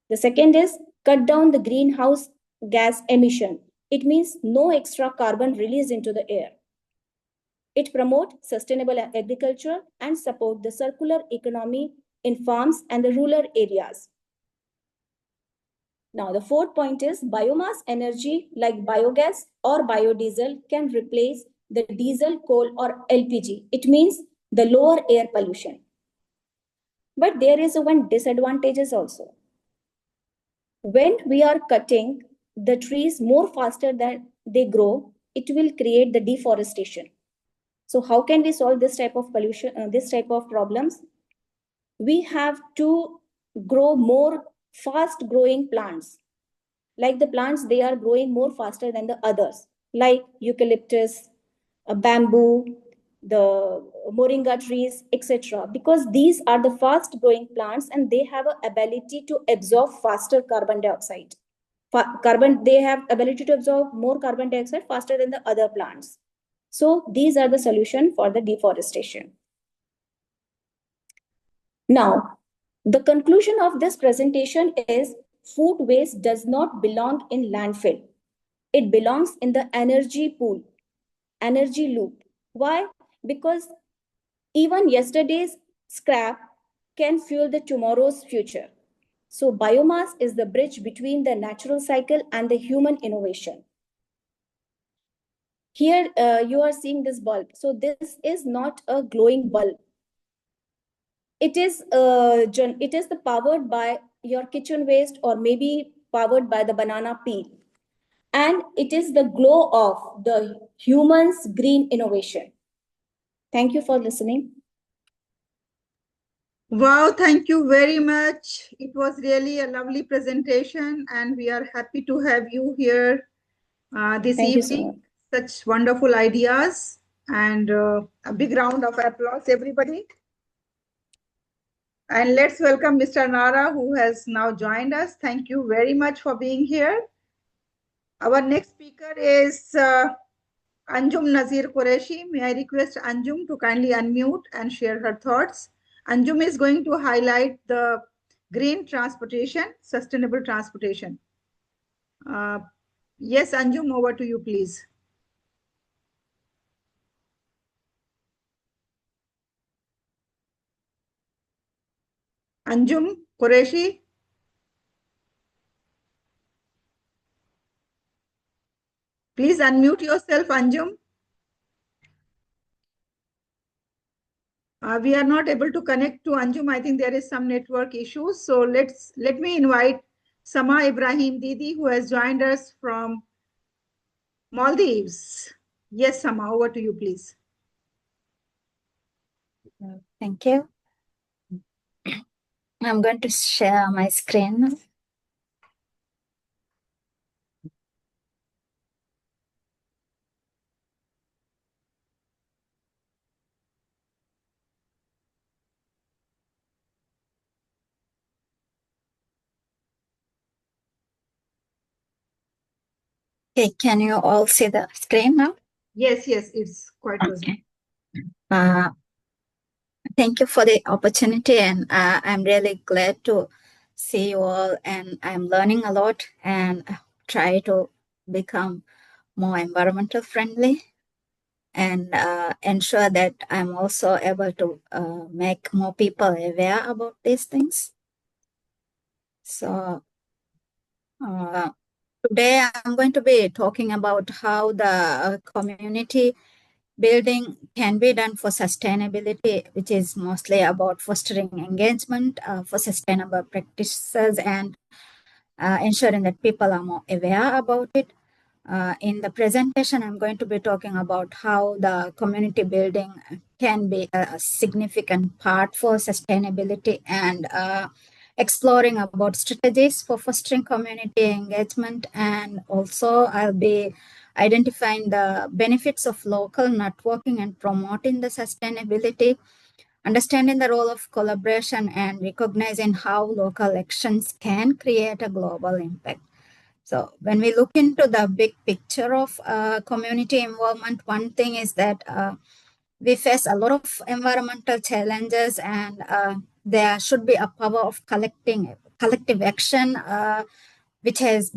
Speaker 5: The second is cut down the greenhouse gas emission. It means no extra carbon released into the air. It promotes sustainable agriculture and support the circular economy in farms and the rural areas. Now, the fourth point is biomass energy like biogas or biodiesel can replace the diesel, coal, or LPG. It means the lower air pollution. But there is one disadvantages also. When we are cutting the trees more faster than they grow, it will create the deforestation. So how can we solve this type of pollution, this type of problems? We have to grow more fast growing plants. Like the plants, they are growing more faster than the others, like eucalyptus, bamboo, the moringa trees, etc. Because these are the fast growing plants and they have an ability to absorb faster carbon dioxide. They have ability to absorb more carbon dioxide faster than the other plants. So these are the solution for the deforestation. Now, the conclusion of this presentation is food waste does not belong in landfill. It belongs in the energy pool, energy loop. Why? Because even yesterday's scrap can fuel the tomorrow's future. So biomass is the bridge between the natural cycle and the human innovation. Here you are seeing this bulb. So this is not a glowing bulb. It is the powered by your kitchen waste or maybe powered by the banana peel. And it is the glow of the human's green innovation. Thank you for listening.
Speaker 1: Wow, thank you very much. It was really a lovely presentation and we are happy to have you here this
Speaker 5: Thank you so
Speaker 1: evening. Such wonderful ideas and a big round of applause, everybody. And let's welcome Mr. Nara, who has now joined us. Thank you very much for being here. Our next speaker is Anjum Nazir Qureshi. May I request Anjum to kindly unmute and share her thoughts. Anjum is going to highlight the green transportation, sustainable transportation. Yes, Anjum, over to you, please. Anjum Qureshi. Please unmute yourself, Anjum. We are not able to connect to Anjum. I think there is some network issues. So let me invite Sama Ibrahim Didi, who has joined us from Maldives. Yes, Sama, over to you, please.
Speaker 6: Thank you. I'm going to share my screen. Okay, can you all see the screen now?
Speaker 1: Yes, it's quite visible.
Speaker 6: Okay. Thank you for the opportunity, and I'm really glad to see you all, and I'm learning a lot and try to become more environmental friendly and ensure that I'm also able to make more people aware about these things. So today I'm going to be talking about how the community building can be done for sustainability, which is mostly about fostering engagement for sustainable practices and ensuring that people are more aware about it. In the presentation, I'm going to be talking about how the community building can be a significant part for sustainability and exploring about strategies for fostering community engagement. And also I'll be identifying the benefits of local networking and promoting the sustainability, understanding the role of collaboration and recognizing how local actions can create a global impact. So when we look into the big picture of community involvement, one thing is that we face a lot of environmental challenges, and there should be a power of collective action, which has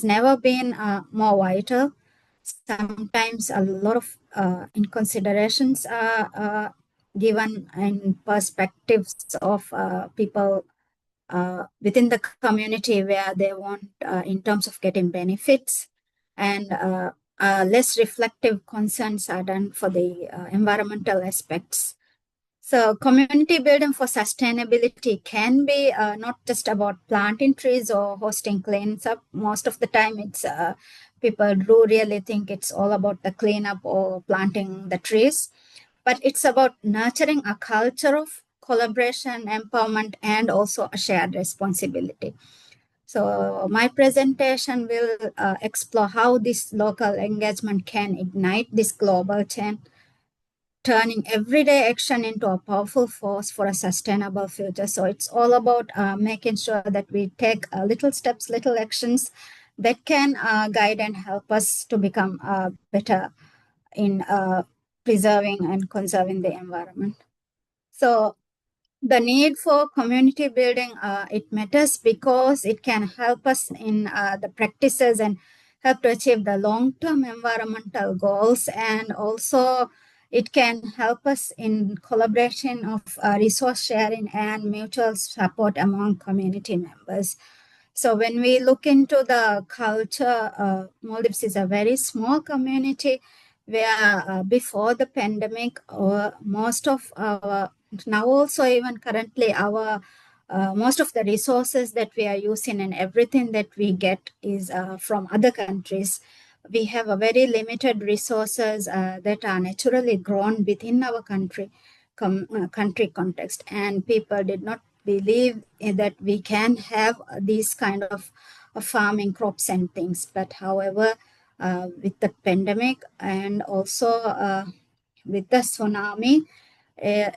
Speaker 6: never been more vital. Sometimes a lot of inconsiderations are given in perspectives of people within the community where they want in terms of getting benefits, and less reflective concerns are done for the environmental aspects. So community building for sustainability can be not just about planting trees or hosting cleanup. Most of the time it's people do really think it's all about the cleanup or planting the trees, but it's about nurturing a culture of collaboration, empowerment, and also a shared responsibility. So my presentation will explore how this local engagement can ignite this global change, turning everyday action into a powerful force for a sustainable future. So it's all about making sure that we take little steps, little actions that can guide and help us to become better in preserving and conserving the environment. So the need for community building, it matters because it can help us in the practices and help to achieve the long-term environmental goals, and also it can help us in collaboration of resource sharing and mutual support among community members. So when we look into the culture, Maldives is a very small community where before the pandemic, most of our, now also even currently, our most of the resources that we are using and everything that we get is from other countries. We have a very limited resources that are naturally grown within our country context, and people did not believe that we can have these kind of farming crops and things. But however, with the pandemic and also with the tsunami, uh,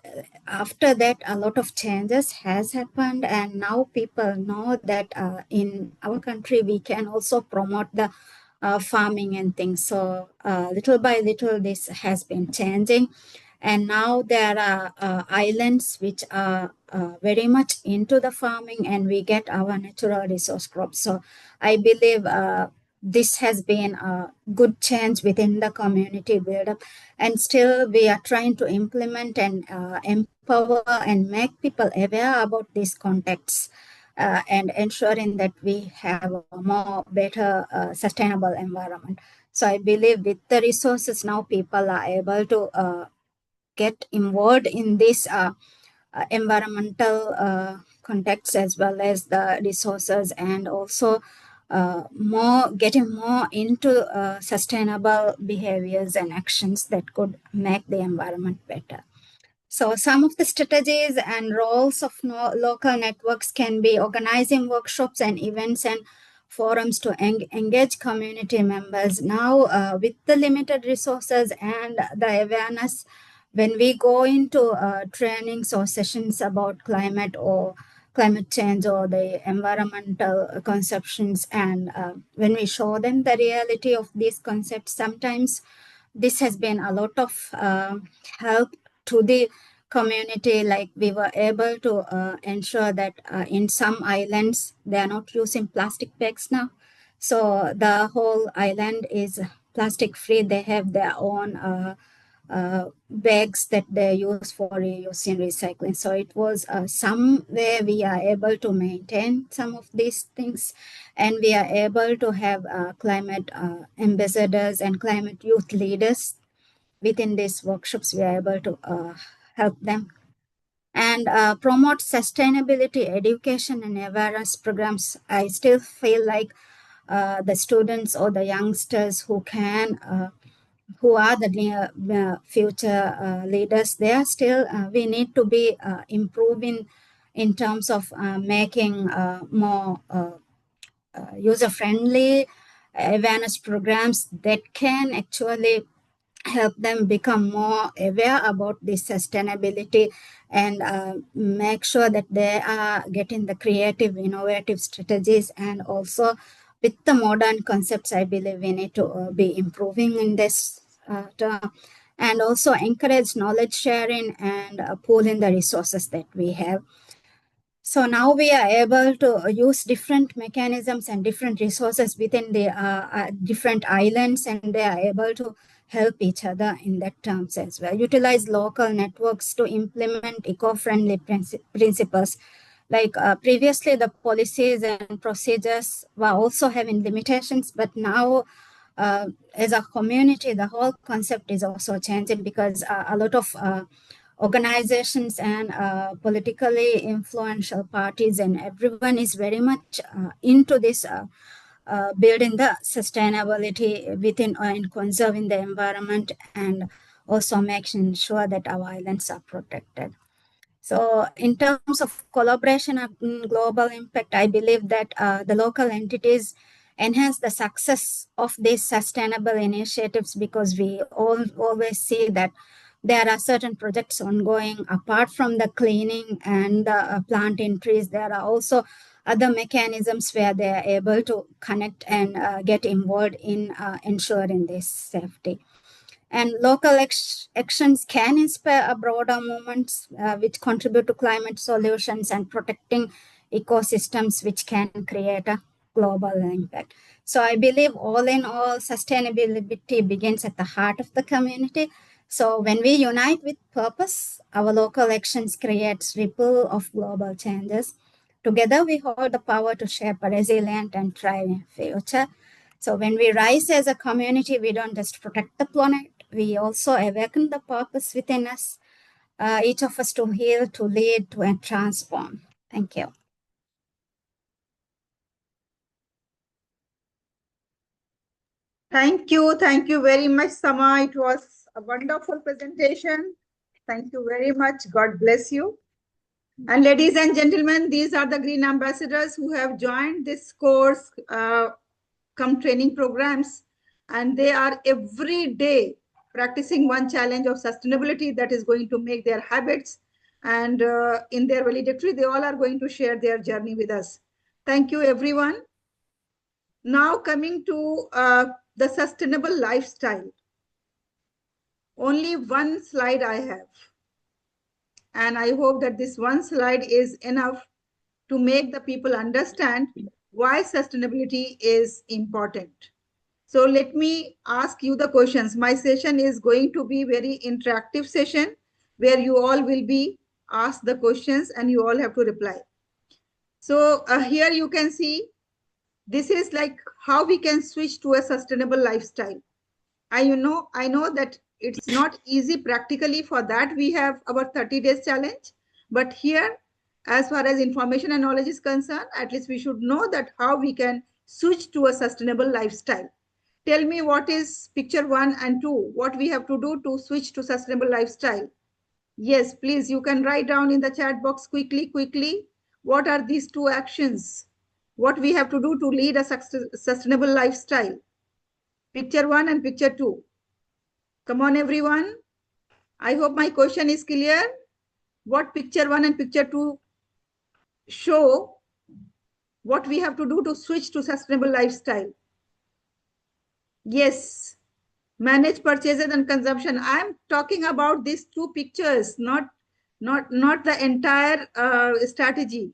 Speaker 6: after that a lot of changes has happened, and now people know that in our country we can also promote the farming and things. So little by little this has been changing, and now there are islands which are very much into the farming, and we get our natural resource crops. So I believe this has been a good change within the community build-up, and still we are trying to implement and empower and make people aware about these contexts, and ensuring that we have a more better sustainable environment. So I believe with the resources now, people are able to get involved in this environmental context as well as the resources, and also getting more into sustainable behaviors and actions that could make the environment better. So some of the strategies and roles of local networks can be organizing workshops and events and forums to engage community members. Now, with the limited resources and the awareness, when we go into trainings or sessions about climate or climate change or the environmental conceptions, and when we show them the reality of these concepts, sometimes this has been a lot of help to the community. Like we were able to ensure that in some islands they are not using plastic bags now, so the whole island is plastic free. They have their own bags that they use for reuse and recycling. So it was some way we are able to maintain some of these things, and we are able to have climate ambassadors and climate youth leaders within these workshops. We are able to help them and promote sustainability education and awareness programs. I still feel like the students or the youngsters who are the near future leaders, they are still, we need to be improving in terms of making more user-friendly awareness programs that can actually help them become more aware about this sustainability, and make sure that they are getting the creative, innovative strategies. And also with the modern concepts, I believe we need to be improving in this term. and also encourage knowledge sharing and pooling the resources that we have. So now we are able to use different mechanisms and different resources within the different islands, and they are able to help each other in that terms as well. Utilize local networks to implement eco-friendly principles. Like previously, the policies and procedures were also having limitations, but now as a community, the whole concept is also changing because a lot of organizations and politically influential parties and everyone is very much into this building the sustainability within and conserving the environment, and also making sure that our islands are protected. So in terms of collaboration and global impact, I believe that the local entities enhance the success of these sustainable initiatives, because we always see that there are certain projects ongoing. Apart from the cleaning and planting trees, there are also other mechanisms where they are able to connect and get involved in ensuring this safety. And local actions can inspire a broader movements which contribute to climate solutions and protecting ecosystems, which can create a global impact. So I believe all in all, sustainability begins at the heart of the community. So when we unite with purpose, our local actions creates ripple of global changes. Together, we hold the power to shape a resilient and thriving future. So when we rise as a community, we don't just protect the planet, we also awaken the purpose within us, each of us to heal, to lead, to transform. Thank you.
Speaker 1: Thank you. Thank you very much, Sama. It was a wonderful presentation. Thank you very much. God bless you. And ladies and gentlemen, these are the Green Ambassadors who have joined this course, come training programs, and they are every day practicing one challenge of sustainability that is going to make their habits, and in their valedictory, they all are going to share their journey with us. Thank you, everyone. Now coming to the sustainable lifestyle. Only one slide I have. And I hope that this one slide is enough to make the people understand why sustainability is important. So let me ask you the questions. My session is going to be very interactive session where you all will be asked the questions and you all have to reply. So here you can see, this is like how we can switch to a sustainable lifestyle. I know that it's not easy practically. For that, we have our 30 days challenge. But here, as far as information and knowledge is concerned, at least we should know that how we can switch to a sustainable lifestyle. Tell me what is picture 1 and 2, what we have to do to switch to sustainable lifestyle. Yes, please, you can write down in the chat box quickly. What are these 2 actions? What we have to do to lead a sustainable lifestyle? Picture 1 and picture 2. Come on, everyone. I hope my question is clear. What picture 1 and picture 2 show what we have to do to switch to sustainable lifestyle? Yes, manage purchases and consumption. I'm talking about these 2 pictures, not the entire strategy.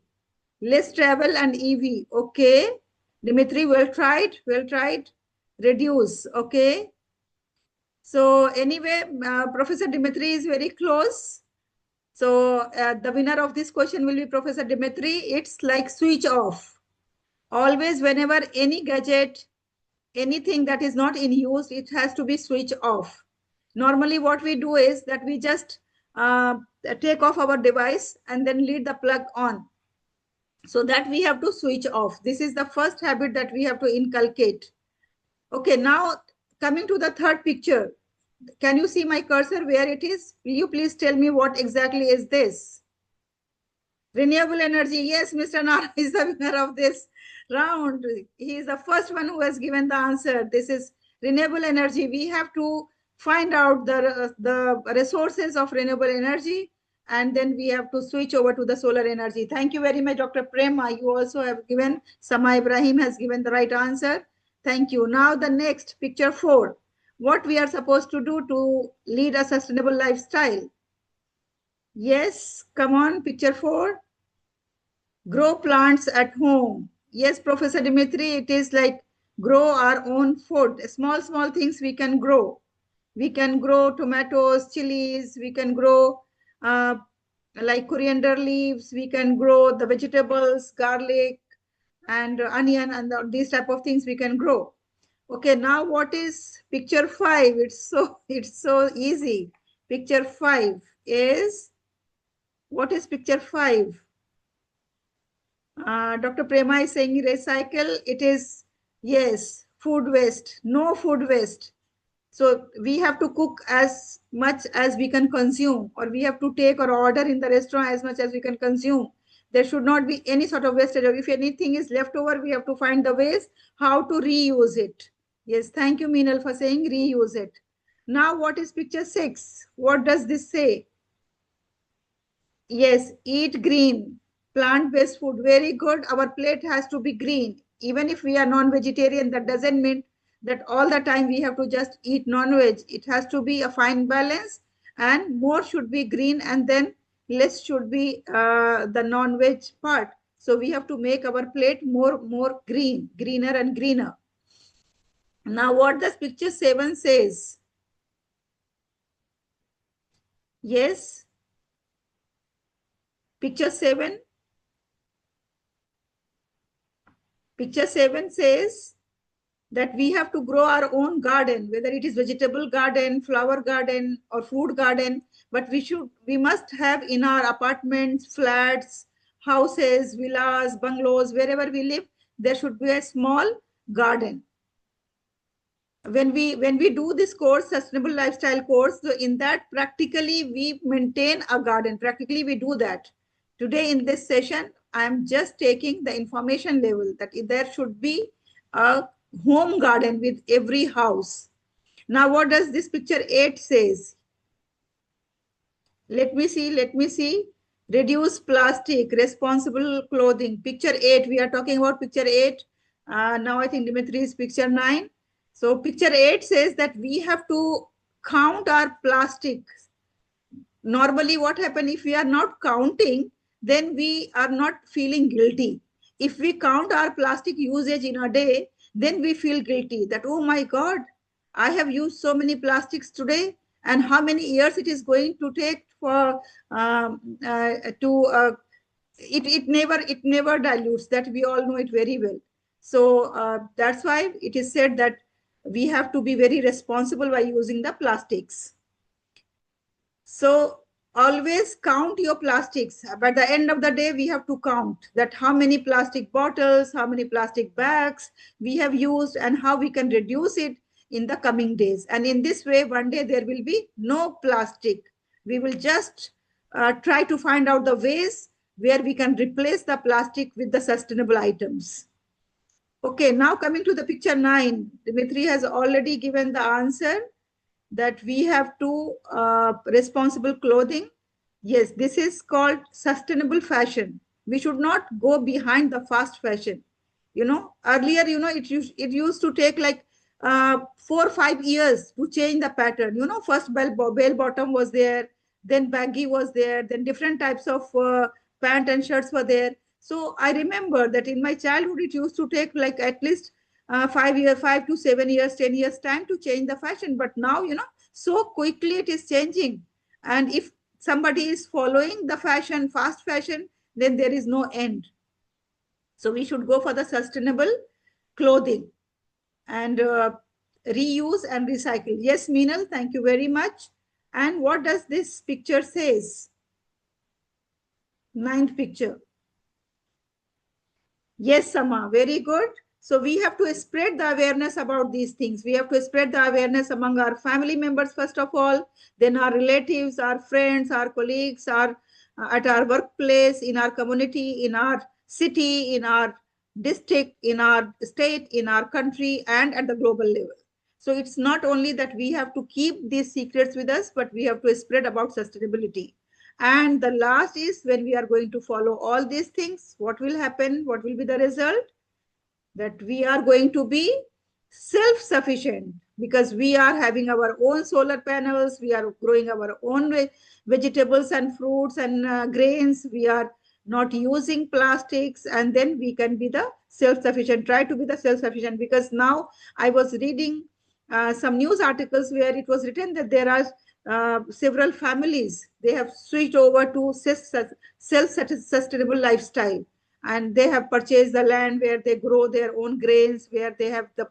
Speaker 1: Less travel and EV. Okay, Dimitri, well tried. Reduce. Okay. So anyway, Professor Dimitri is very close. So the winner of this question will be Professor Dimitri. It's like switch off. Always, whenever any gadget, anything that is not in use, it has to be switched off. Normally, what we do is that we just take off our device and then leave the plug on. So that we have to switch off. This is the first habit that we have to inculcate. Okay, now coming to the third picture. Can you see my cursor where it is? Will you please tell me what exactly is this? Renewable energy. Yes, Mr. Nara is the winner of this round. He is the first one who has given the answer. This is renewable energy. We have to find out the resources of renewable energy, and then we have to switch over to the solar energy. Thank you very much, Dr. Prema. You also have given, Sama Ibrahim has given the right answer. Thank you. Now the next, picture 4. what we are supposed to do to lead a sustainable lifestyle. Yes, come on, picture 4. Grow plants at home. Yes, Professor Dimitri, it is like grow our own food. Small things we can grow. We can grow tomatoes, chilies, we can grow like coriander leaves, we can grow the vegetables, garlic and onion, and these type of things we can grow. Okay, now what is picture 5? It's so easy. Picture 5 is, what is picture 5? Dr. Prema is saying recycle. It is, yes, food waste, no food waste. So we have to cook as much as we can consume, or we have to take or order in the restaurant as much as we can consume. There should not be any sort of wastage. Or if anything is left over, we have to find the ways how to reuse it. Yes, thank you, Meenal, for saying reuse it. Now, what is picture 6? What does this say? Yes, eat green, plant-based food. Very good. Our plate has to be green. Even if we are non-vegetarian, that doesn't mean that all the time we have to just eat non-veg. It has to be a fine balance, and more should be green, and then less should be the non-veg part. So we have to make our plate more green, greener and greener. Now, what does picture 7 says? Yes. Picture 7. Picture 7 says that we have to grow our own garden, whether it is vegetable garden, flower garden, or fruit garden. But we must have in our apartments, flats, houses, villas, bungalows, wherever we live, there should be a small garden. When we do this course, sustainable lifestyle course, so in that practically we maintain a garden. Practically we do that. Today in this session, I am just taking the information level that there should be a home garden with every house. Now, what does this picture 8 says? Let me see. Reduce plastic, responsible clothing. Picture 8, we are talking about picture 8. Now I think Dimitri is picture 9. So picture 8 says that we have to count our plastic. Normally what happens if we are not counting, then we are not feeling guilty. If we count our plastic usage in a day, then we feel guilty that, oh my God, I have used so many plastics today, and how many years it is going to take for it never dilutes. That we all know it very well. So that's why it is said that we have to be very responsible by using the plastics. So always count your plastics. By the end of the day, we have to count that how many plastic bottles, how many plastic bags we have used, and how we can reduce it in the coming days. And in this way, one day there will be no plastic. We will just try to find out the ways where we can replace the plastic with the sustainable items. Okay, now coming to the picture 9, Dimitri has already given the answer that we have to responsible clothing. Yes, this is called sustainable fashion. We should not go behind the fast fashion. Earlier, it used to take like 4 or 5 years to change the pattern. First bell bottom was there, then baggy was there, then different types of pant and shirts were there. So I remember that in my childhood, it used to take like at least 5 to 7 years, 10 years time to change the fashion. But now, so quickly it is changing. And if somebody is following the fashion, fast fashion, then there is no end. So we should go for the sustainable clothing and reuse and recycle. Yes, Meenal, thank you very much. And what does this picture says? 9th picture. Yes, Sama, very good. So we have to spread the awareness about these things. We have to spread the awareness among our family members, first of all, then our relatives, our friends, our colleagues, at our workplace, in our community, in our city, in our district, in our state, in our country, and at the global level. So it's not only that we have to keep these secrets with us, but we have to spread about sustainability. And the last is when we are going to follow all these things, what will happen? What will be the result? That we are going to be self-sufficient. because we are having our own solar panels, we are growing our own vegetables and fruits and grains, we are not using plastics, and then we can be the self-sufficient, try to be the self-sufficient. Because now I was reading some news articles where it was written that there are several families, they have switched over to self-sustainable lifestyle, and they have purchased the land where they grow their own grains, where they have the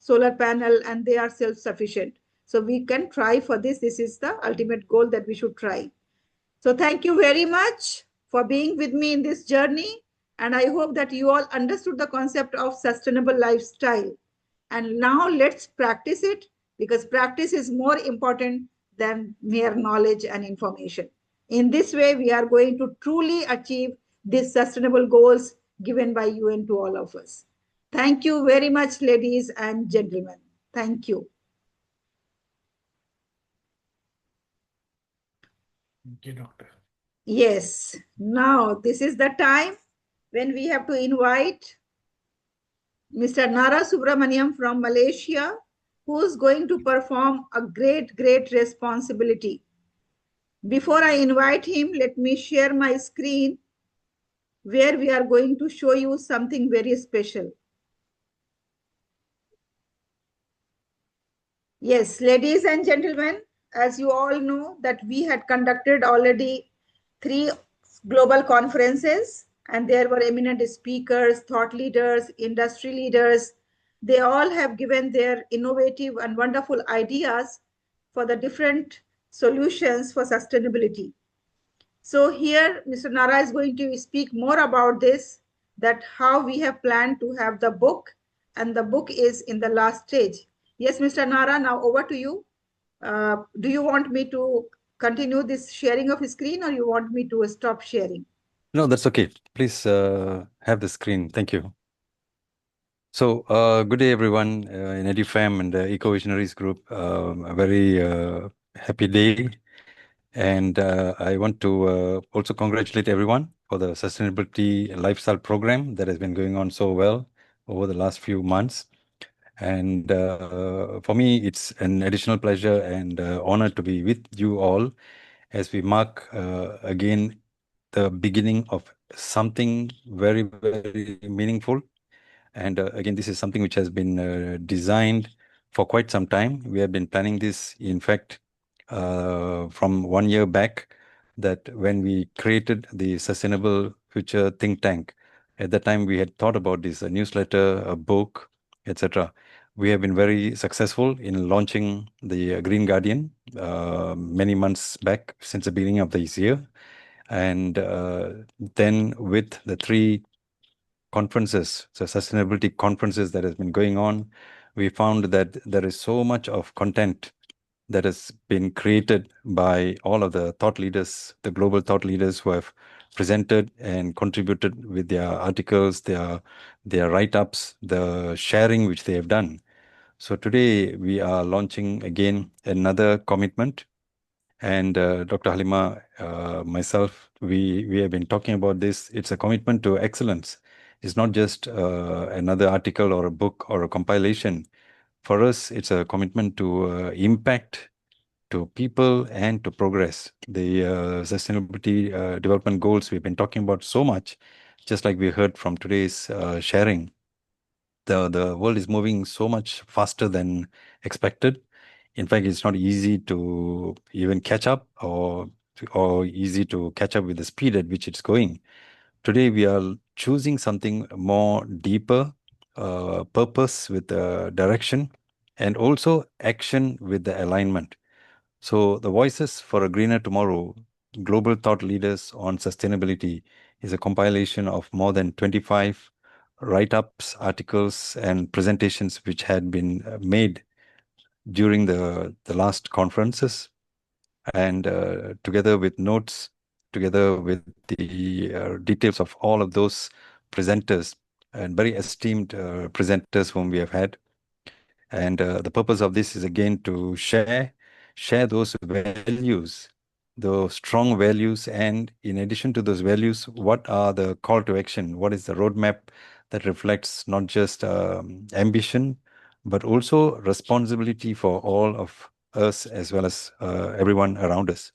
Speaker 1: solar panel, and they are self-sufficient. So we can try for this. This is the ultimate goal that we should try. So thank you very much for being with me in this journey. And I hope that you all understood the concept of sustainable lifestyle. And now let's practice it, because practice is more important than mere knowledge and information. In this way, we are going to truly achieve these sustainable goals given by UN to all of us. Thank you very much, ladies and gentlemen. Thank you.
Speaker 2: Thank you, Doctor.
Speaker 1: Yes, now this is the time when we have to invite Mr. Nara Subramaniam from Malaysia, who is going to perform a great responsibility. Before I invite him, let me share my screen where we are going to show you something very special. Yes, ladies and gentlemen, as you all know that we had conducted already 3 global conferences, and there were eminent speakers, thought leaders, industry leaders. They all have given their innovative and wonderful ideas for the different solutions for sustainability. So here, Mr. Nara is going to speak more about this, that how we have planned to have the book, and the book is in the last stage. Yes, Mr. Nara, now over to you. Do you want me to continue this sharing of screen, or you want me to stop sharing?
Speaker 7: No, that's okay. Please have the screen. Thank you. So, good day, everyone in Edufam and the Ecovisionaries group. A very happy day. And I want to also congratulate everyone for the sustainability lifestyle program that has been going on so well over the last few months. And for me, it's an additional pleasure and honor to be with you all as we mark again the beginning of something very, very meaningful. And again, this is something which has been designed for quite some time. We have been planning this, in fact, from 1 year back, that when we created the Sustainable Future think tank, at that time we had thought about this, a newsletter, a book, etc. We have been very successful in launching the Green Guardian many months back, since the beginning of this year. And then with the 3 conferences, so sustainability conferences that has been going on, we found that there is so much of content that has been created by all of the thought leaders, the global thought leaders who have presented and contributed with their articles, their write-ups, the sharing which they have done. So today we are launching again another commitment. And Dr. Halima, myself, we have been talking about this. It's a commitment to excellence. It's not just another article or a book or a compilation. For us, it's a commitment to impact, to people, and to progress. The sustainability development goals we've been talking about so much, just like we heard from today's sharing. The world is moving so much faster than expected. In fact, it's not easy to even catch up or easy to catch up with the speed at which it's going. Today, we are choosing something more deeper, purpose with direction, and also action with the alignment. So the Voices for a Greener Tomorrow, Global Thought Leaders on Sustainability, is a compilation of more than 25 write-ups, articles, and presentations which had been made during the last conferences, and together with notes, together with the details of all of those presenters and very esteemed presenters whom we have had. And the purpose of this is again to share those values, those strong values, and in addition to those values, what are the call to action? What is the roadmap that reflects not just ambition, but also responsibility for all of us as well as everyone around us.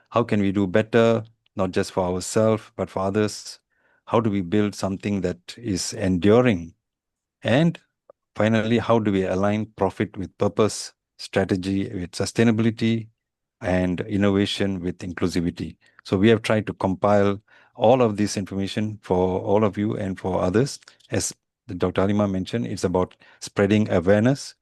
Speaker 7: How can we do better, not just for ourselves, but for others? How do we build something that is enduring? And finally, how do we align profit with purpose, strategy with sustainability, and innovation with inclusivity? So we have tried to compile all of this information for all of you and for others. As Dr. Halima mentioned, it's about spreading awareness.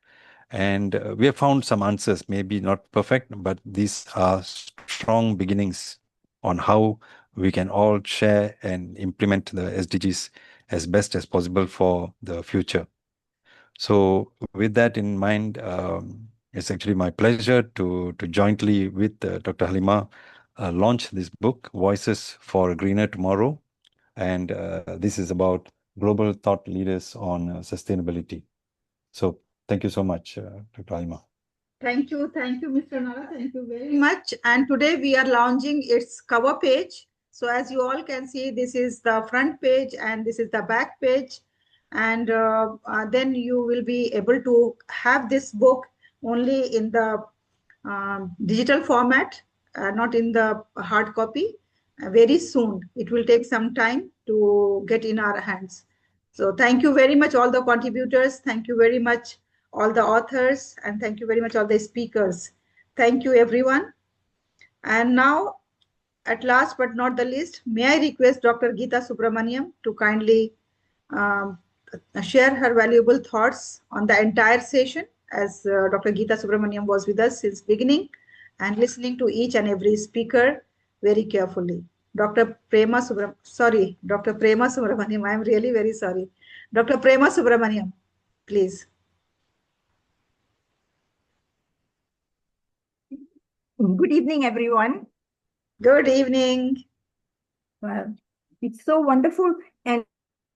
Speaker 7: And we have found some answers, maybe not perfect, but these are strong beginnings on how we can all share and implement the SDGs as best as possible for the future. So with that in mind, it's actually my pleasure to jointly with Dr. Halima launch this book, Voices for a Greener Tomorrow. And this is about global thought leaders on sustainability. So thank you so much, Dr. Halima.
Speaker 1: Thank you, Mr. Nara. Thank you very much. And today we are launching its cover page. So as you all can see, this is the front page and this is the back page. And then you will be able to have this book only in the digital format, not in the hard copy. Very soon. It will take some time to get in our hands. So thank you very much, all the contributors. Thank you very much, all the authors, and thank you very much, all the speakers. Thank you, everyone. And now, at last but not the least, may I request Dr. Geeta Subramaniam to kindly share her valuable thoughts on the entire session, as Dr. Geeta Subramaniam was with us since beginning and listening to each and every speaker very carefully. Dr. Prema Subramaniam, I am really very sorry. Dr. Prema Subramaniam, please.
Speaker 8: Good evening, everyone.
Speaker 1: Good evening.
Speaker 8: Well, it's so wonderful. And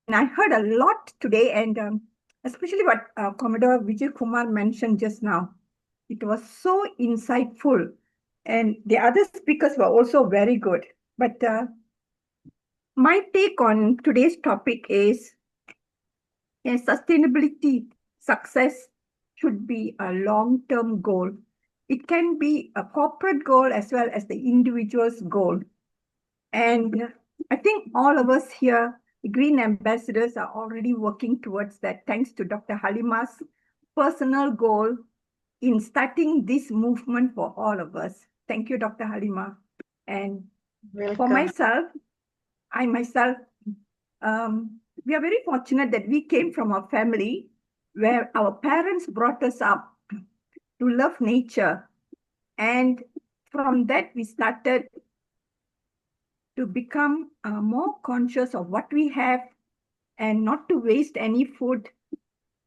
Speaker 8: I heard a lot today, and especially what Commodore Vijay Kumar mentioned just now. It was so insightful. And the other speakers were also very good. But my take on today's topic is sustainability success should be a long-term goal. It can be a corporate goal as well as the individual's goal. And I think all of us here, the Green Ambassadors, are already working towards that, thanks to Dr. Halima's personal goal in starting this movement for all of us. Thank you, Dr. Halima. And for myself, we are very fortunate that we came from a family where our parents brought us up to love nature. And from that, we started to become more conscious of what we have and not to waste any food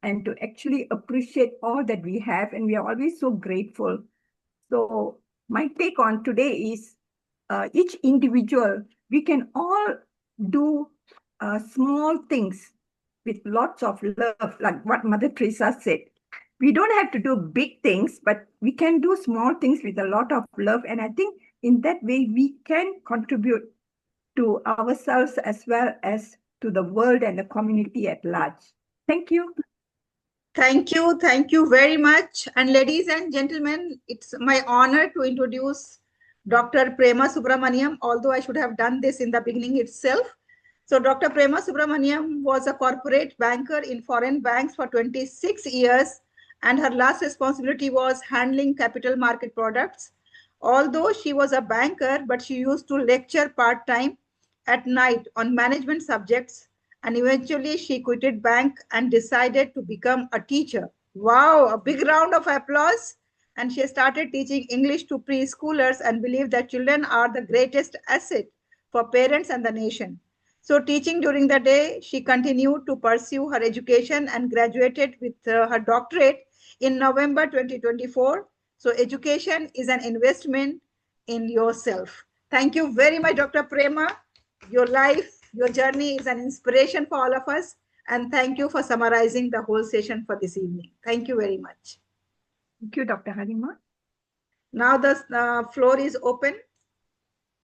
Speaker 8: and to actually appreciate all that we have. And we are always so grateful. So my take on today is each individual, we can all do small things with lots of love, like what Mother Teresa said. We don't have to do big things, but we can do small things with a lot of love. And I think in that way, we can contribute to ourselves as well as to the world and the community at large. Thank you.
Speaker 1: Thank you. Thank you very much. And ladies and gentlemen, it's my honor to introduce Dr. Prema Subramaniam, although I should have done this in the beginning itself. So Dr. Prema Subramaniam was a corporate banker in foreign banks for 26 years, and her last responsibility was handling capital market products. Although she was a banker, but she used to lecture part-time at night on management subjects, and eventually she quitted bank and decided to become a teacher. Wow, a big round of applause. And she started teaching English to preschoolers and believed that children are the greatest asset for parents and the nation. So teaching during the day, she continued to pursue her education and graduated with her doctorate in November 2024. So education is an investment in yourself. Thank you very much, Dr. Prema. Your life, your journey is an inspiration for all of us. And thank you for summarizing the whole session for this evening. Thank you very much.
Speaker 8: Thank you, Dr. Halima.
Speaker 1: Now the floor is open